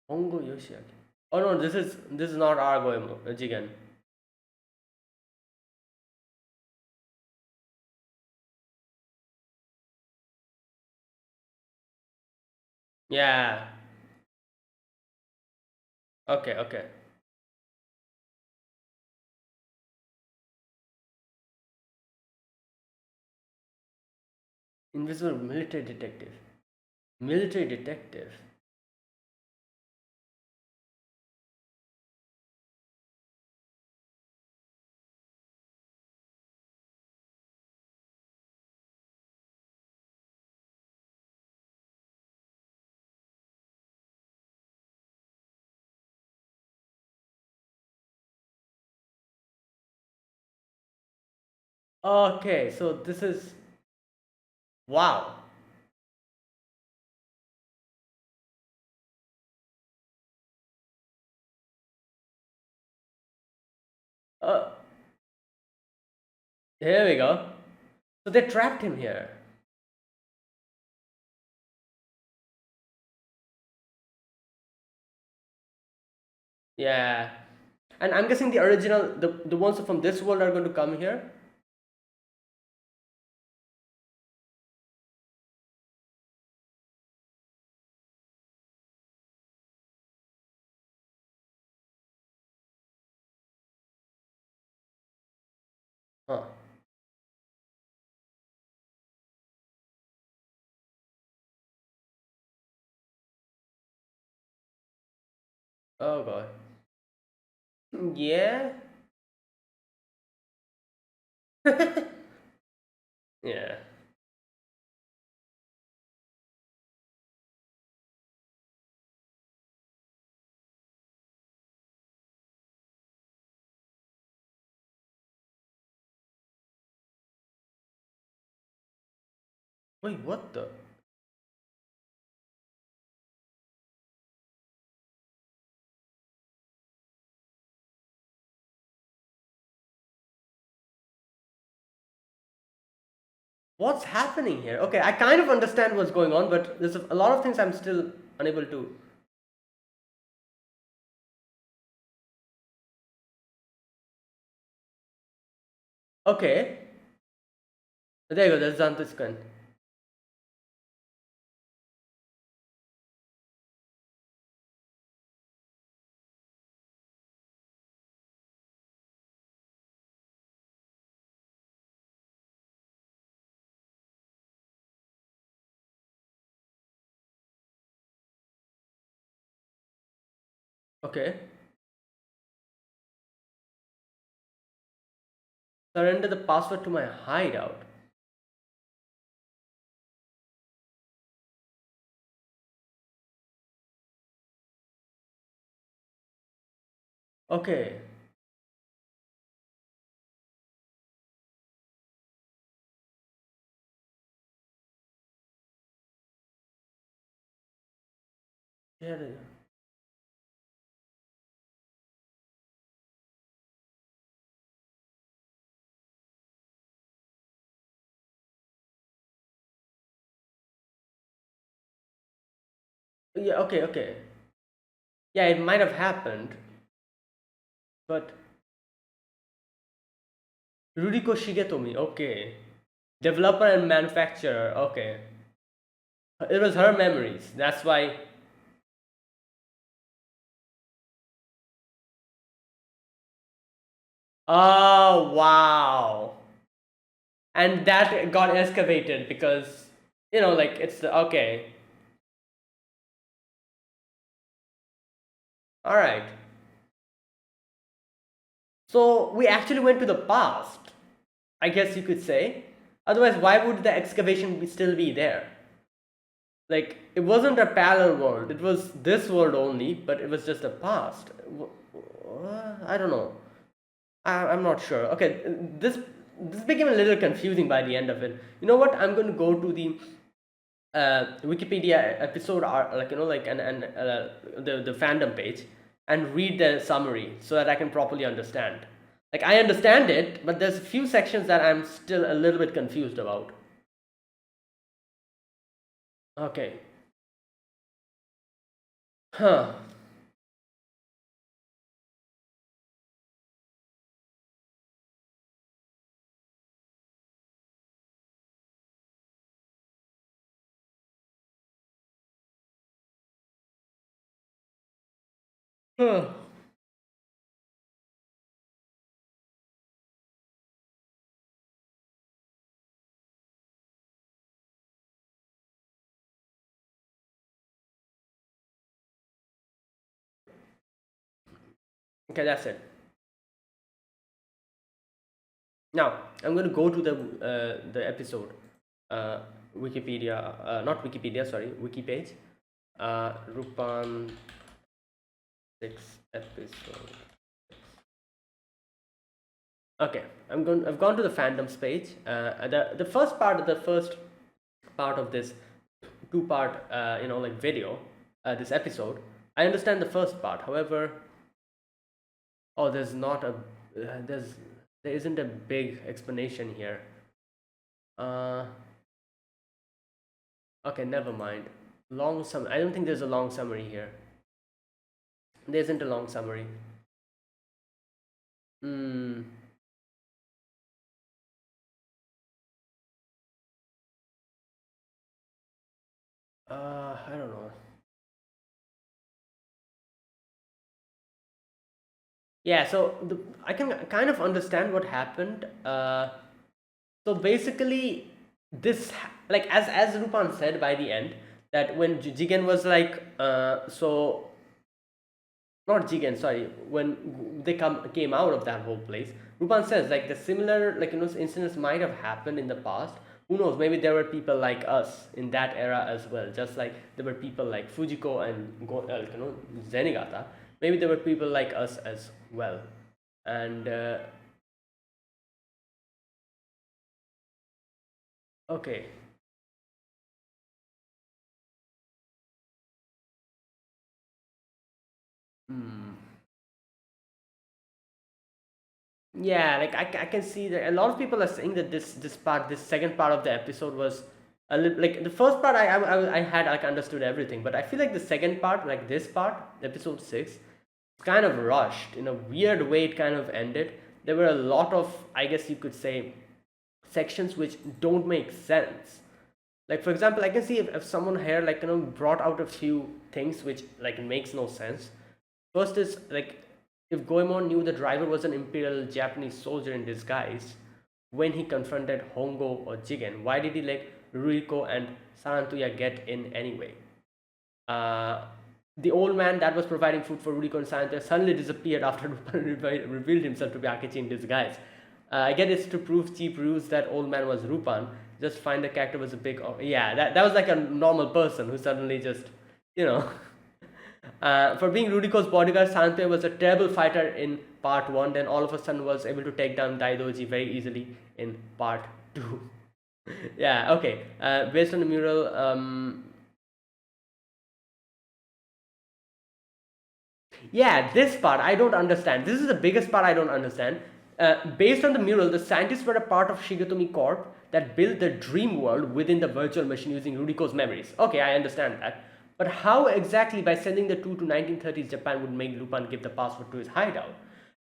Ongo Yoshiaki. Oh no, this is not Argo Jigen. Yeah. Okay, okay. Invisible military detective. Military detective. Okay, so this is wow. Uh, Here we go. So they trapped him here. Yeah. And I'm guessing the original, the ones from this world are going to come here. Huh. Oh god. Yeah. Yeah. Wait, what the? What's happening here? Okay, I kind of understand what's going on, but there's a lot of things I'm still unable to. Okay. There you go, that's Zantuskan. Okay. Surrender the password to my hideout. Okay. Yeah, yeah, okay, okay. Yeah, it might have happened, but Ruriko Shigetomi, okay. Developer and manufacturer, okay. It was her memories. That's why. Oh, wow. And that got excavated because, like it's the. Okay. Alright. So we actually went to the past, I guess you could say. Otherwise, why would the excavation still be there? Like, it wasn't a parallel world, it was this world only, but it was just a past. I don't know. I'm not sure. Okay, this became a little confusing by the end of it. You know what? I'm going to go to the Wikipedia episode, like like and the fandom page, and read the summary so that I can properly understand. Like I understand it, but there's a few sections that I'm still a little bit confused about. Okay. Huh. okay, that's it. Now I'm going to go to the episode, uh, Wikipedia, not Wikipedia, sorry, Wiki page, Rupan six episode. Okay, I've gone to the fandoms page. The first part of this two part, like video, this episode. I understand the first part. However, oh, there's there isn't a big explanation here. Uh, okay, never mind. I don't think there's a long summary here. There isn't a long summary. Hmm. I don't know. Yeah, so I can kind of understand what happened. So basically, like as Rupan said by the end, that when Jigen was like, so not Jigen, sorry, when they came out of that whole place, Rupan says like the similar incidents might have happened in the past. Who knows? Maybe there were people like us in that era as well. Just like there were people like Fujiko and Zenigata. Maybe there were people like us as well. And okay. Hmm. Yeah, like I can see that a lot of people are saying that this second part of the episode was a little like the first part I had like understood everything, but I feel like the second part, like this part, episode 6, kind of rushed in a weird way. It kind of ended. There were a lot of, I guess you could say, sections which don't make sense. Like for example, I can see if someone here like brought out a few things which like makes no sense. First is like, if Goemon knew the driver was an Imperial Japanese soldier in disguise, when he confronted Hongo or Jigen, why did he let Ruiko and Sarantuya get in anyway? Uh, the old man that was providing food for Ruiko and Sarantuya suddenly disappeared after Lupin revealed himself to be Akechi in disguise. I get it's to prove cheap ruse that old man was Rupan. Just find the character was a big. Oh, yeah, that was like a normal person who suddenly just, you know. For being Rudiko's bodyguard, Sante was a terrible fighter in part 1, then all of a sudden was able to take down Daidoji very easily in part 2. Yeah, okay. Based on the mural, yeah, this part I don't understand. This is the biggest part I don't understand. Based on the mural, the scientists were a part of Shigetomi Corp that built the dream world within the virtual machine using Rudiko's memories. Okay, I understand that. But how exactly by sending the two to 1930s Japan would make Lupin give the password to his hideout?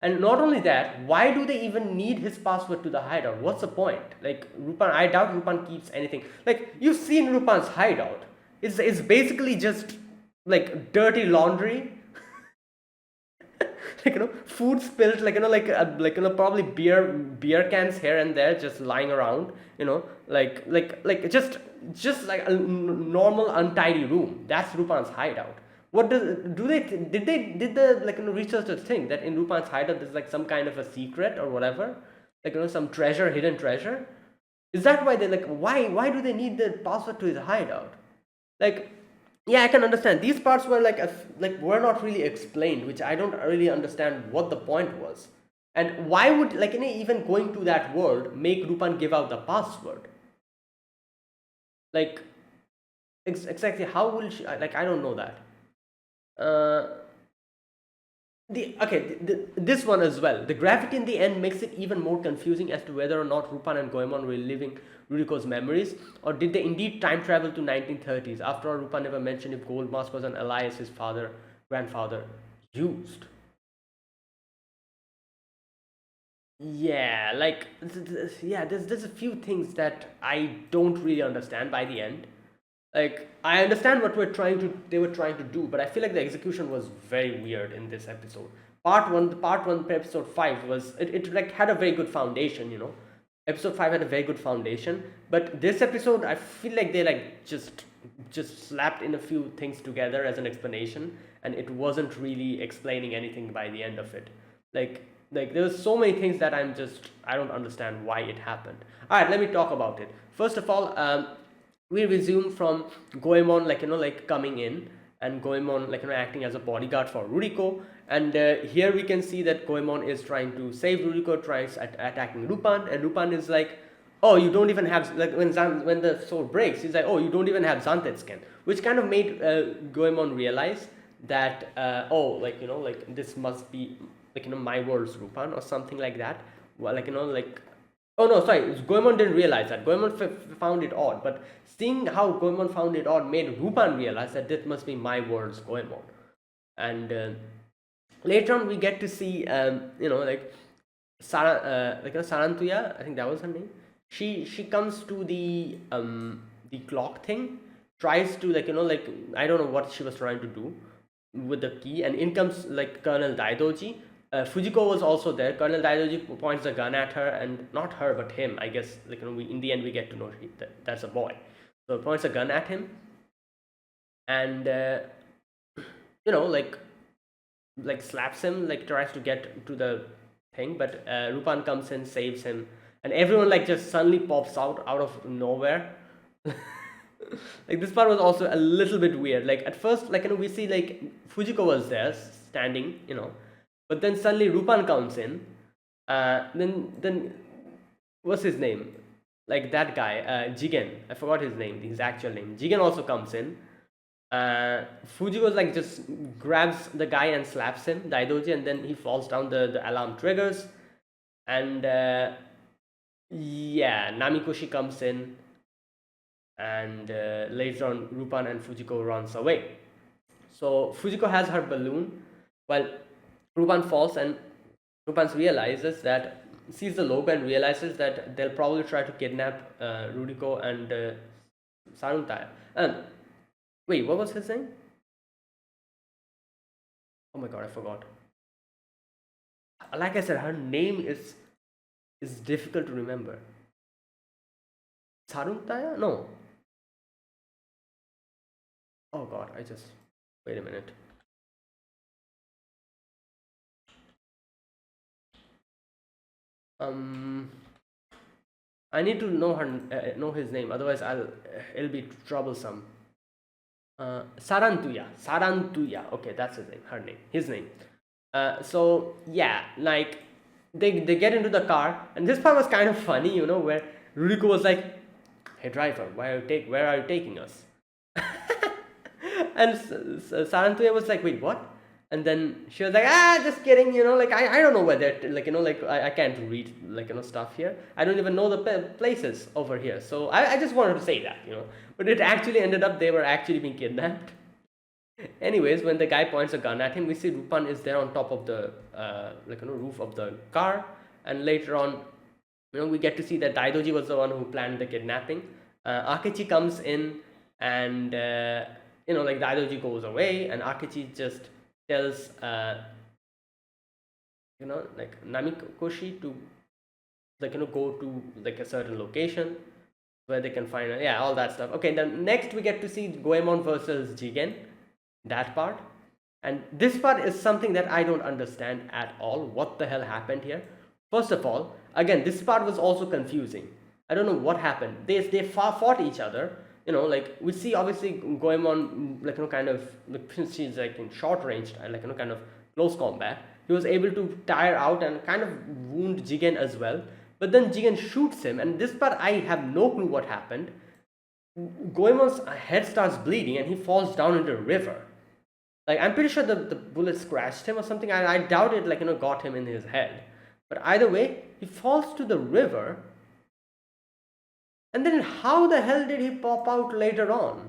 And not only that, why do they even need his password to the hideout? What's the point? Like Lupin, I doubt Lupin keeps anything. Like you've seen Lupin's hideout. It's basically just like dirty laundry, like food spilled, like probably beer cans here and there just lying around, like just like a normal untidy room. That's Rupan's hideout. What does do they did the researchers think that in Rupan's hideout there's like some kind of a secret or whatever, like some treasure, hidden treasure? Is that why they like why do they need the password to his hideout? Like, yeah, I can understand these parts were like were not really explained, which I don't really understand what the point was. And why would like even going to that world make Rupan give out the password? Like exactly how will she, like I don't know that. uh this one as well. The gravity in the end makes it even more confusing as to whether or not Rupan and Goemon were living Ruriko's memories, or did they indeed time travel to 1930s? After all, Rupan never mentioned if Gold Mask was an alias his grandfather used. Yeah, like yeah, there's a few things that I don't really understand by the end. Like, I understand what they were trying to do, but I feel like the execution was very weird in this episode. Part 1, episode 5 was, it like had a very good foundation, episode 5 had a very good foundation, but this episode I feel like they like just slapped in a few things together as an explanation, and it wasn't really explaining anything by the end of it. Like there's so many things that I don't understand why it happened. All right, let me talk about it. First of all, we resume from Goemon, like coming in, and Goemon, acting as a bodyguard for Ruriko. And here we can see that Goemon is trying to save Ruriko, tries attacking Lupin, and Lupin is like, oh, you don't even have, like, when the sword breaks, he's like, oh, you don't even have Zantetsuken, which kind of made Goemon realize that, oh, this must be, my world's Lupin or something like that. Well, oh no, sorry, Goemon didn't realize that. Goemon found it odd, but seeing how Goemon found it odd made Lupin realize that this must be my world's Goemon. And later on, we get to see, Sarantuya, I think that was her name. She comes to the clock thing, tries to, I don't know what she was trying to do with the key, and in comes Colonel Daidoji. Fujiko was also there. Colonel Daidoji points a gun at her, and not her but him. I guess in the end we get to know that's a boy. So points a gun at him, and slaps him, tries to get to the thing, but Lupin comes in, saves him, and everyone just suddenly pops out of nowhere. This part was also a little bit weird. At first, we see Fujiko was there standing, but then suddenly Lupin comes in. Then what's his name? That guy, Jigen. I forgot his actual name. Jigen also comes in. Fujiko just grabs the guy and slaps him, Daidoji, and then he falls down. The alarm triggers, and Namikoshi comes in, and later on Lupin and Fujiko runs away. So Fujiko has her balloon while Lupin falls, and Lupin sees the logo and realizes that they'll probably try to kidnap Ruriko and Saruntaya. Wait, what was his name? Oh my god, I forgot. Like I said, her name is difficult to remember. Saruntaya? No. Oh god, wait a minute. I need to know his name, otherwise it'll be troublesome. Sarantuya. Okay, that's his name. So yeah, they get into the car, and this part was kind of funny, where Ruriko was like, "Hey driver, where are you taking us?" And Sarantuya was like, "Wait, what?" And then she was like, just kidding, I don't know whether, I can't read, stuff here. I don't even know the places over here. So I just wanted to say that, But it actually ended up, they were actually being kidnapped. Anyways, when the guy points a gun at him, we see Lupin is there on top of the, roof of the car. And later on, we get to see that Daidoji was the one who planned the kidnapping. Akechi comes in, and, Daidoji goes away, and Akechi just tells Namikoshi to go to a certain location where they can find all that stuff. Okay, then next we get to see Goemon versus Jigen, that part. And this part is something that I don't understand at all. What the hell happened here? First of all, again, this part was also confusing. I don't know what happened. They fought each other. We see obviously Goemon, kind of, since she's in short range, kind of close combat, he was able to tire out and kind of wound Jigen as well. But then Jigen shoots him, and this part I have no clue what happened. Goemon's head starts bleeding, and he falls down into a river. I'm pretty sure the bullet scratched him or something. I doubt it, got him in his head. But either way, he falls to the river. And then how the hell did he pop out later on?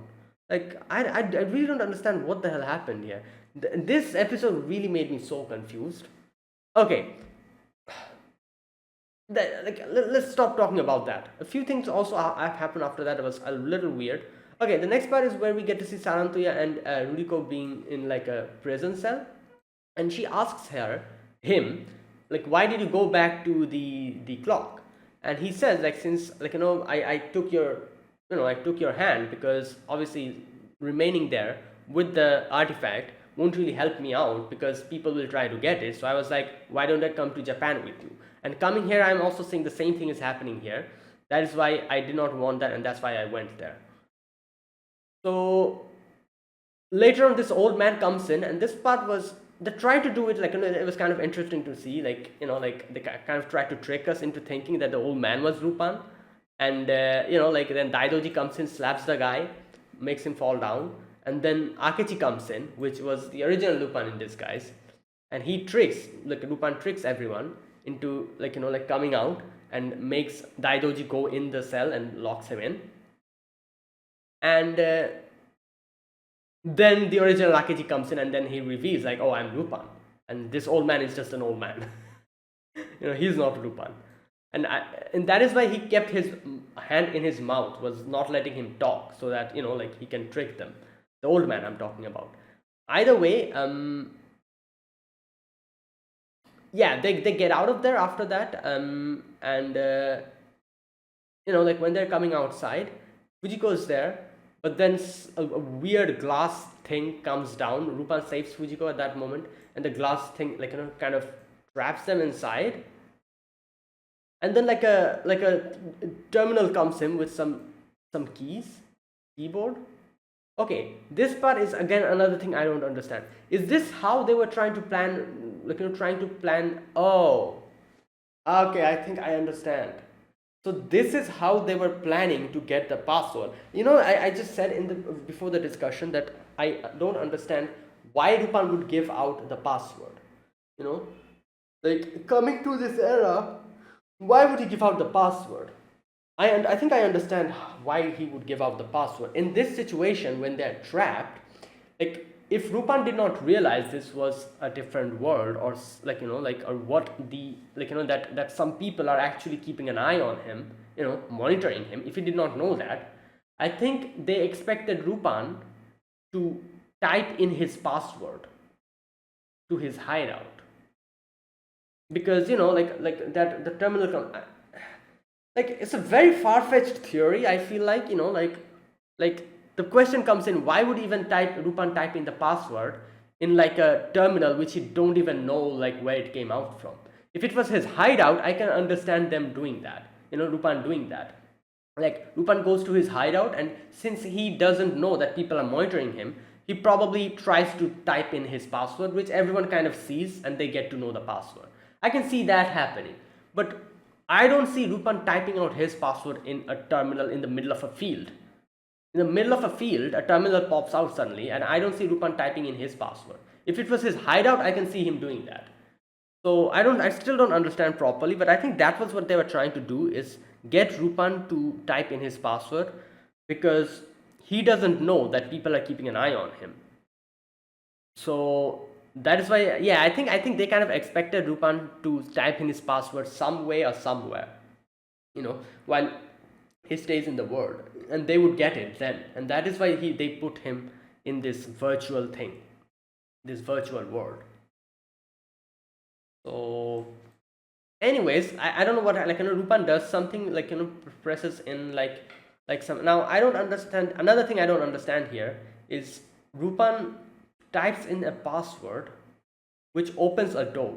I really don't understand what the hell happened here. This episode really made me so confused. Okay. Let's stop talking about that. A few things also have happened after that. It was a little weird. Okay, the next part is where we get to see Sarantoya and Ruriko being in like a prison cell, and she asks him, like, why did you go back to the clock? And he says, like, since, like, I took your, I took your hand because obviously remaining there with the artifact won't really help me out because people will try to get it. So I was like, why don't I come to Japan with you? And coming here, I'm also seeing the same thing is happening here. That is why I did not want that, and that's why I went there. So later on, this old man comes in, and this part was, they tried to do it like, it was kind of interesting to see, like, like they kind of tried to trick us into thinking that the old man was Lupin. And like, then Daidoji comes in, slaps the guy, makes him fall down, and then Akechi comes in, which was the original Lupin in disguise, and he tricks, like, Lupin tricks everyone into, like, like coming out, and makes Daidoji go in the cell and locks him in. And then the original Akechi comes in, and then he reveals, like, oh, I'm Lupin, and this old man is just an old man. He's not Lupin. And that is why he kept his hand in his mouth, was not letting him talk, so that, like, he can trick them. The old man I'm talking about. Either way, yeah, they get out of there after that, and like, when they're coming outside, Fujiko is there, but then a weird glass thing comes down. Lupin saves Fujiko at that moment, and the glass thing, like, kind of traps them inside. And then like a terminal comes in with some keyboard. Okay, this part is again another thing I don't understand. Is this how they were trying to plan, like, trying to plan? Oh, okay, I think I understand. So this is how they were planning to get the password. I just said in the before the discussion that I don't understand why Lupin would give out the password. Like, coming to this era, why would he give out the password? I think I understand why he would give out the password. In this situation, when they're trapped, like, if Lupin did not realize this was a different world, or like, or what the, like, that some people are actually keeping an eye on him, monitoring him, if he did not know that, I think they expected Lupin to type in his password to his hideout. Because, like that the terminal like, it's a very far-fetched theory, I feel like. Like the question comes in, why would even Lupin type in the password in like a terminal which he don't even know, like, where it came out from? If it was his hideout, I can understand them doing that, Lupin doing that. Like, Lupin goes to his hideout, and since he doesn't know that people are monitoring him, he probably tries to type in his password, which everyone kind of sees, and they get to know the password. I can see that happening, but I don't see Lupin typing out his password in a terminal in the middle of a field. In the middle of a field, a terminal pops out suddenly, and I don't see Lupin typing in his password. If it was his hideout, I can see him doing that. So I still don't understand properly, but I think that was what they were trying to do, is get Lupin to type in his password, because he doesn't know that people are keeping an eye on him. So that is why, yeah, I think they kind of expected Lupin to type in his password some way or somewhere, while he stays in the world, and they would get it then, and that is why they put him in this virtual thing, this virtual world. So anyways, I don't know what, like, Lupin does something, like, presses in like some, now I don't understand. Another thing I don't understand here is Lupin types in a password which opens a door.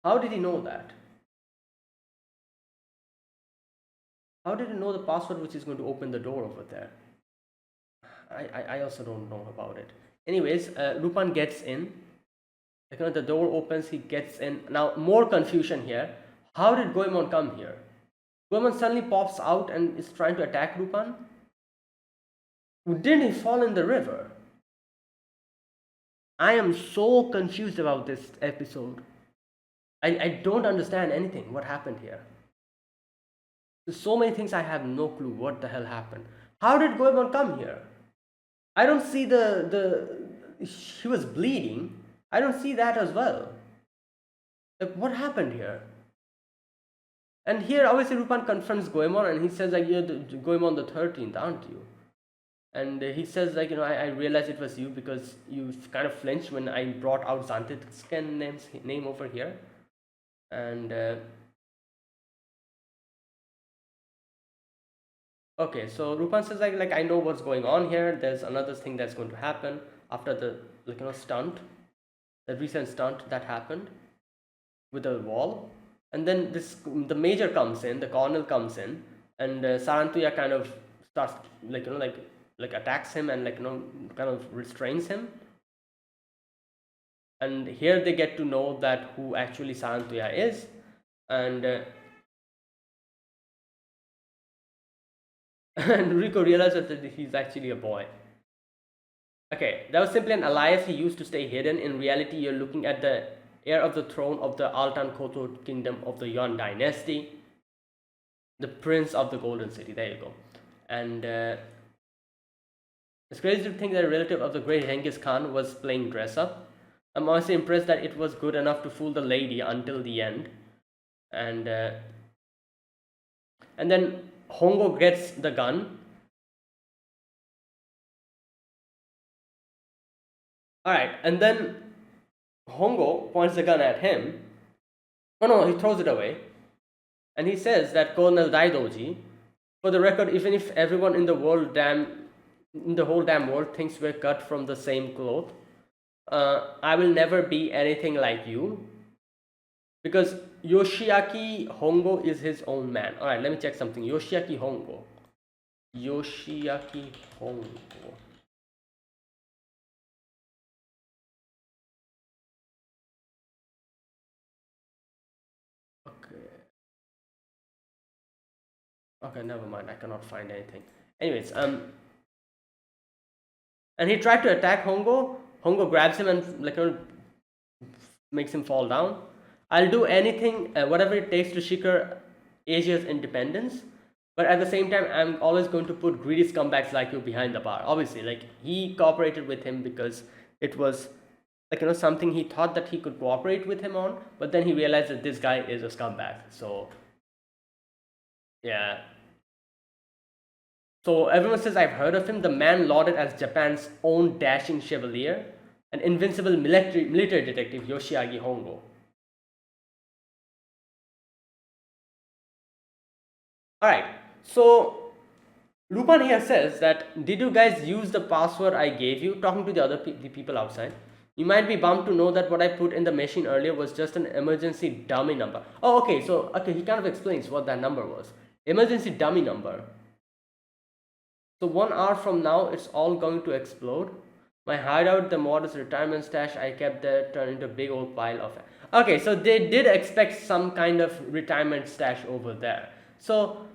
How did he know that? How did he know the password which is going to open the door over there? I also don't know about it. Anyways, Lupin gets in. Like, the door opens, he gets in. Now, more confusion here. How did Goemon come here? Goemon suddenly pops out and is trying to attack Lupin. Didn't he fall in the river? I am so confused about this episode. I don't understand anything. What happened here? There's so many things I have no clue what the hell happened. How did Goemon come here? I don't see he was bleeding. I don't see that as well. Like, what happened here? And here, obviously, Lupin confronts Goemon, and he says, like, you're Goemon the 13th, aren't you? And he says like, I realized it was you because you kind of flinched when I brought out Xanthi's name over here. And okay, so Rupan says like I know what's going on here. There's another thing that's going to happen after the stunt, the recent stunt that happened with the wall. And then the major comes in, the colonel comes in, and Sarantuya kind of starts like attacks him and kind of restrains him. And here they get to know that who actually Sarantuya is. And and Rico realizes that he's actually a boy. Okay, that was simply an alias he used to stay hidden. In reality, you're looking at the heir of the throne of the Altan Kotor kingdom of the Yuan dynasty, the prince of the Golden City. There you go. And it's crazy to think that a relative of the great Genghis Khan was playing dress up. I'm honestly impressed that it was good enough to fool the lady until the end. And then Hongo gets the gun. Alright, and then Hongo points the gun at him. Oh no, he throws it away. And he says that Colonel Daidoji, for the record, even if everyone in the whole damn world thinks we're cut from the same cloth, I will never be anything like you. Because Yoshiaki Hongo is his own man. Alright, let me check something. Yoshiaki Hongo. Okay, never mind. I cannot find anything. Anyways, and he tried to attack Hongo. Hongo grabs him and makes him fall down. I'll do anything, whatever it takes to secure Asia's independence. But at the same time, I'm always going to put greedy scumbags like you behind the bar. Obviously, like he cooperated with him because it was something he thought that he could cooperate with him on. But then he realized that this guy is a scumbag. So yeah. So everyone says I've heard of him. The man lauded as Japan's own dashing chevalier, an invincible military detective, Yoshiaki Hongo. Alright, so Lupin here says that, did you guys use the password I gave you? Talking to the other the people outside. You might be bummed to know that what I put in the machine earlier was just an emergency dummy number. Oh, okay, so he kind of explains what that number was. Emergency dummy number. So 1 hour from now, it's all going to explode. My hideout, the modest retirement stash I kept there, turned into a big old pile of... Okay, so they did expect some kind of retirement stash over there. So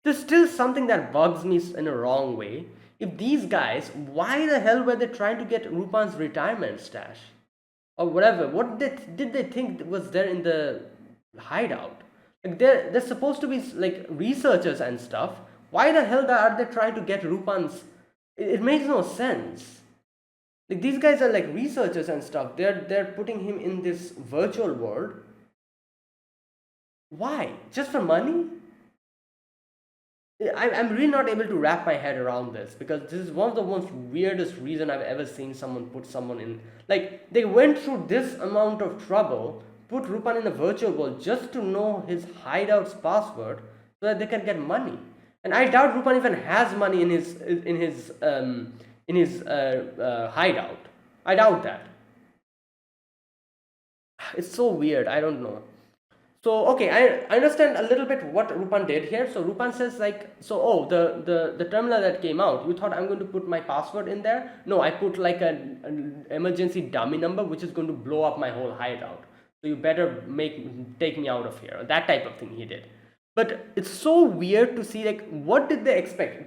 there's still something that bugs me in a wrong way. If these guys, why the hell were they trying to get Rupan's retirement stash? Or whatever. What did they think was there in the hideout? Like they're supposed to be like researchers and stuff. Why the hell are they trying to get Rupan's? It makes no sense. Like these guys are like researchers and stuff. They're putting him in this virtual world. Why? Just for money? I'm really not able to wrap my head around this, because this is one of the most weirdest reason I've ever seen someone put someone in. Like they went through this amount of trouble, put Rupan in a virtual world just to know his hideout's password so that they can get money. And I doubt Rupan even has money in his hideout. I doubt that. It's so weird. I don't know. So okay, I understand a little bit what Rupan did here. So Rupan says like, the terminal that came out, you thought I'm going to put my password in there? No, I put like an emergency dummy number which is going to blow up my whole hideout. So you better take me out of here. That type of thing he did. But it's so weird to see like what did they expect?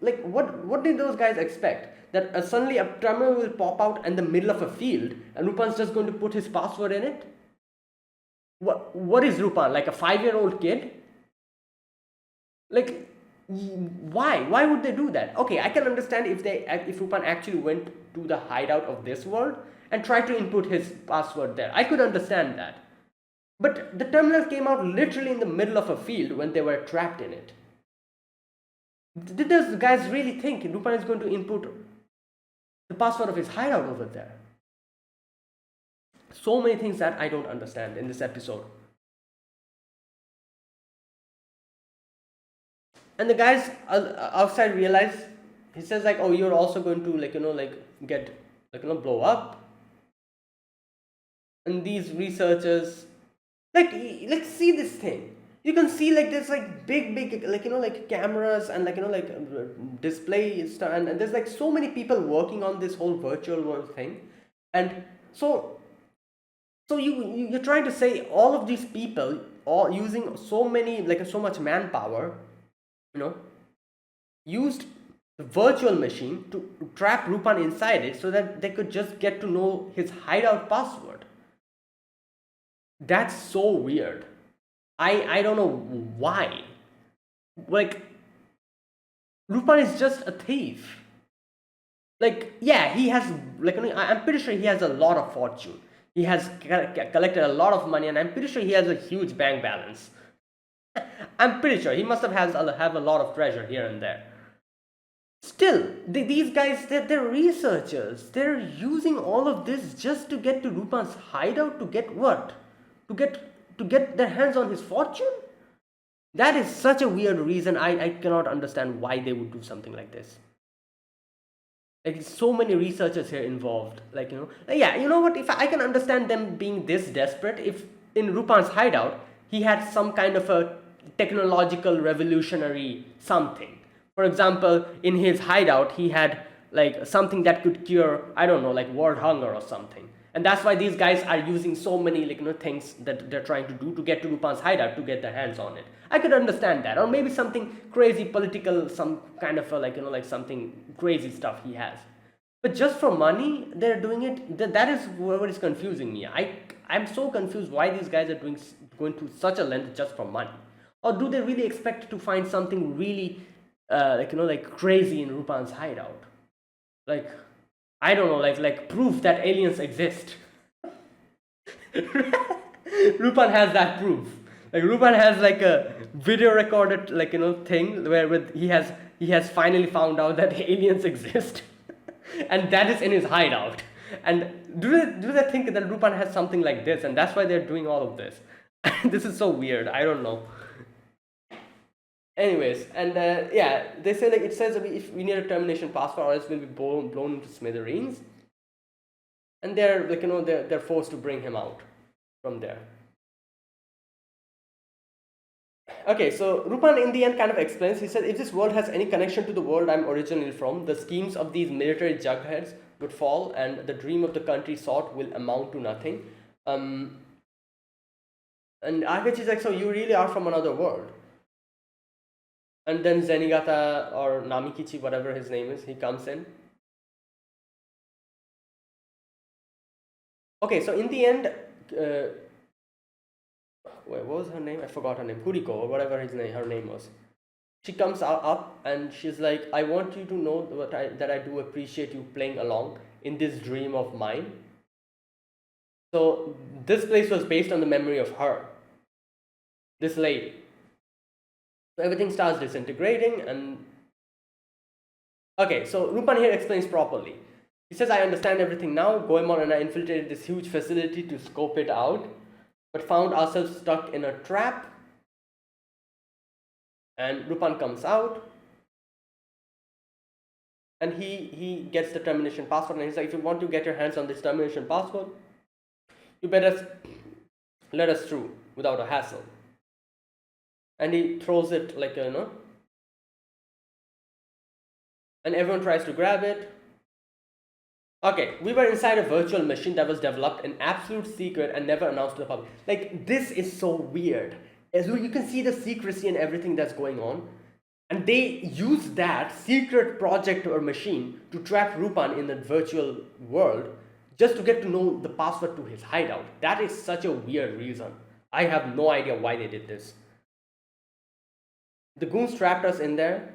What did those guys expect? That suddenly a terminal will pop out in the middle of a field and Rupan's just going to put his password in it? What is Rupan, like a 5-year-old kid? Like, why would they do that? Okay, I can understand if Rupan actually went to the hideout of this world and tried to input his password there. I could understand that. But the terminal came out literally in the middle of a field when they were trapped in it. Did those guys really think Lupin is going to input the password of his hideout over there? So many things that I don't understand in this episode. And the guys outside realize, he says like, oh, you're also going to get blow up. And these researchers, like, let's see this thing. You can see like there's like big cameras and display stuff, and there's like so many people working on this whole virtual world thing. And so you're trying to say all of these people all using so much manpower, used the virtual machine to trap Lupin inside it so that they could just get to know his hideout password. That's so weird. I don't know why. Like, Lupin is just a thief. Like, yeah, he has, I'm pretty sure he has a lot of fortune. He has collected a lot of money, and I'm pretty sure he has a huge bank balance. I'm pretty sure he must have a lot of treasure here and there. Still, these guys, they're researchers. They're using all of this just to get to Lupin's hideout to get what? To get their hands on his fortune? That is such a weird reason. I cannot understand why they would do something like this. Like, so many researchers here involved. Yeah, you know what? If I can understand them being this desperate, if in Lupin's hideout he had some kind of a technological revolutionary something. For example, in his hideout he had like something that could cure, I don't know, like world hunger or something. And that's why these guys are using so many things that they're trying to do to get to Lupin's hideout to get their hands on it. I could understand that. Or maybe something crazy political, some kind of something crazy stuff he has. But just for money, they're doing it. That is what is confusing me. I'm so confused why these guys are going to such a length just for money. Or do they really expect to find something really crazy in Lupin's hideout? Like, I don't know, like proof that aliens exist. Lupin has that proof. Like, Lupin has like a video recorded thing where he has finally found out that aliens exist. And that is in his hideout. And do they think that Lupin has something like this, and that's why they're doing all of this? This is so weird. I don't know. Anyways, and yeah, they say it says that if we need a termination password, or else we'll be blown into smithereens. And they're they're forced to bring him out from there. Okay, so Lupin in the end kind of explains. He said, if this world has any connection to the world I'm originally from, the schemes of these military jugheads would fall, and the dream of the country sought will amount to nothing. And Arkechi is like, so you really are from another world? And then Zenigata or Namikichi, whatever his name is, he comes in. Okay, so in the end, what was her name? I forgot her name. Kuriko or whatever her name was. She comes up and she's like, I want you to know that I do appreciate you playing along in this dream of mine. So this place was based on the memory of her, this lady. So everything starts disintegrating, and okay, so Lupin here explains properly. He says, I understand everything now. Goemon and I infiltrated this huge facility to scope it out, but found ourselves stuck in a trap. And Lupin comes out, and he gets the termination password, and he's like, if you want to get your hands on this termination password, you better let us through without a hassle. And he throws it and everyone tries to grab it. Okay, we were inside a virtual machine that was developed in absolute secret and never announced to the public. Like, this is so weird. As you can see the secrecy and everything that's going on. And they use that secret project or machine to trap Lupin in the virtual world just to get to know the password to his hideout. That is such a weird reason. I have no idea why they did this. The goons trapped us in there.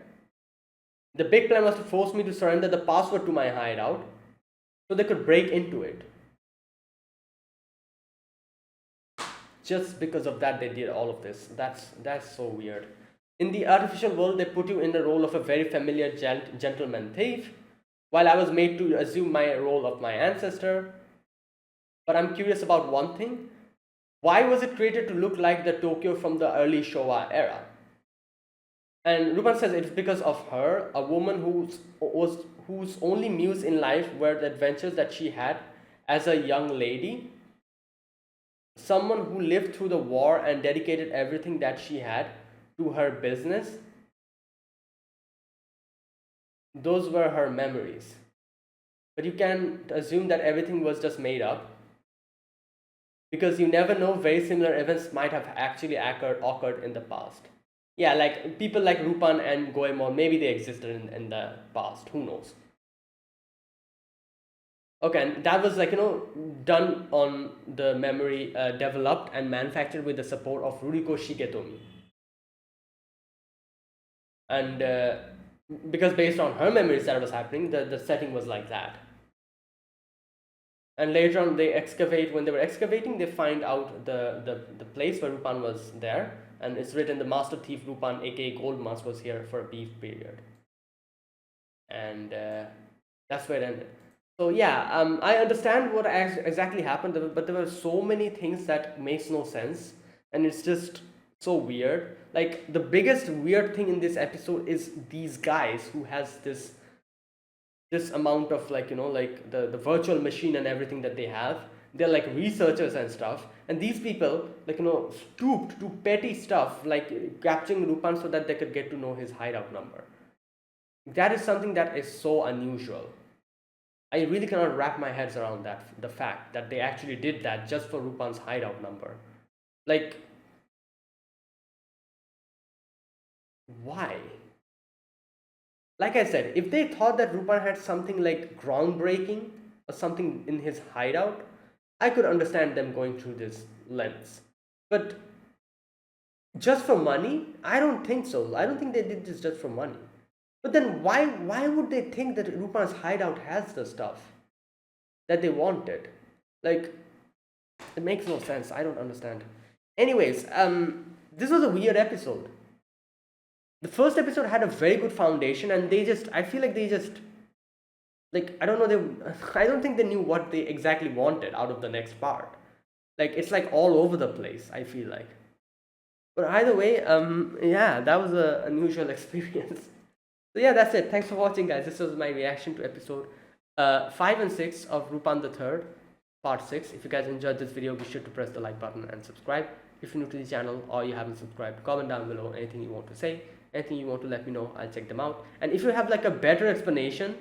The big plan was to force me to surrender the password to my hideout so they could break into it. Just because of that, they did all of this. That's so weird. In the artificial world, they put you in the role of a very familiar gentleman thief, while I was made to assume my role of my ancestor. But I'm curious about one thing. Why was it created to look like the Tokyo from the early Showa era? And Rupan says it's because of her, a woman whose only muse in life were the adventures that she had as a young lady, someone who lived through the war and dedicated everything that she had to her business. Those were her memories. But you can assume that everything was just made up, because you never know, very similar events might have actually occurred in the past. Yeah, like people like Rupan and Goemon, maybe they existed in the past, who knows. Okay, and that was like, done on the memory, developed and manufactured with the support of Ruriko Shigetomi. And because based on her memories that was happening, the setting was like that. And later on, when they were excavating, they find out the place where Rupan was there, and it's written the master thief Rupan, aka Gold Mask, was here for a brief period. And that's where it ended. So yeah, I understand what exactly happened, but there were so many things that makes no sense, and it's just so weird. Like the biggest weird thing in this episode is these guys who has this amount of, like, like the virtual machine and everything that they have. They're like researchers and stuff, and these people, like, stooped to petty stuff like capturing Rupan so that they could get to know his hideout number. That is something that is so unusual. I really cannot wrap my heads around that, the fact that they actually did that just for Rupan's hideout number. Like, why? Like I said, if they thought that Rupan had something like groundbreaking or something in his hideout, I could understand them going through this lens. But just for money? I don't think so. I don't think they did this just for money. But then why would they think that Rupan's hideout has the stuff that they wanted? Like, it makes no sense. I don't understand. Anyways, this was a weird episode. The first episode had a very good foundation, and I feel like they just, like, I don't know, I don't think they knew what they exactly wanted out of the next part. Like, it's like all over the place, I feel like. But either way, yeah, that was an unusual experience. So yeah, that's it. Thanks for watching, guys. This was my reaction to episode 5 and 6 of Rupan the Third, part 6. If you guys enjoyed this video, be sure to press the like button and subscribe. If you're new to the channel or you haven't subscribed, comment down below anything you want to say, anything you want to let me know. I'll check them out. And if you have like a better explanation,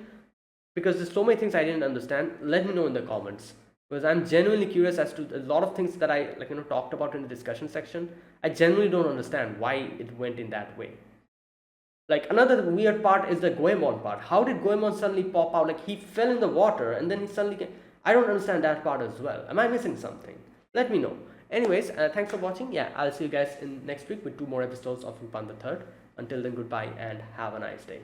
because there's so many things I didn't understand, let me know in the comments, because I'm genuinely curious as to a lot of things that I talked about in the discussion section. I genuinely don't understand why it went in that way. Like, another weird part is the Goemon part. How did Goemon suddenly pop out? Like, he fell in the water and then he suddenly came. I don't understand that part as well. Am I missing something? Let me know. Anyways, thanks for watching. Yeah, I'll see you guys in next week with 2 more episodes of Rupan the Third. Until then, goodbye and have a nice day.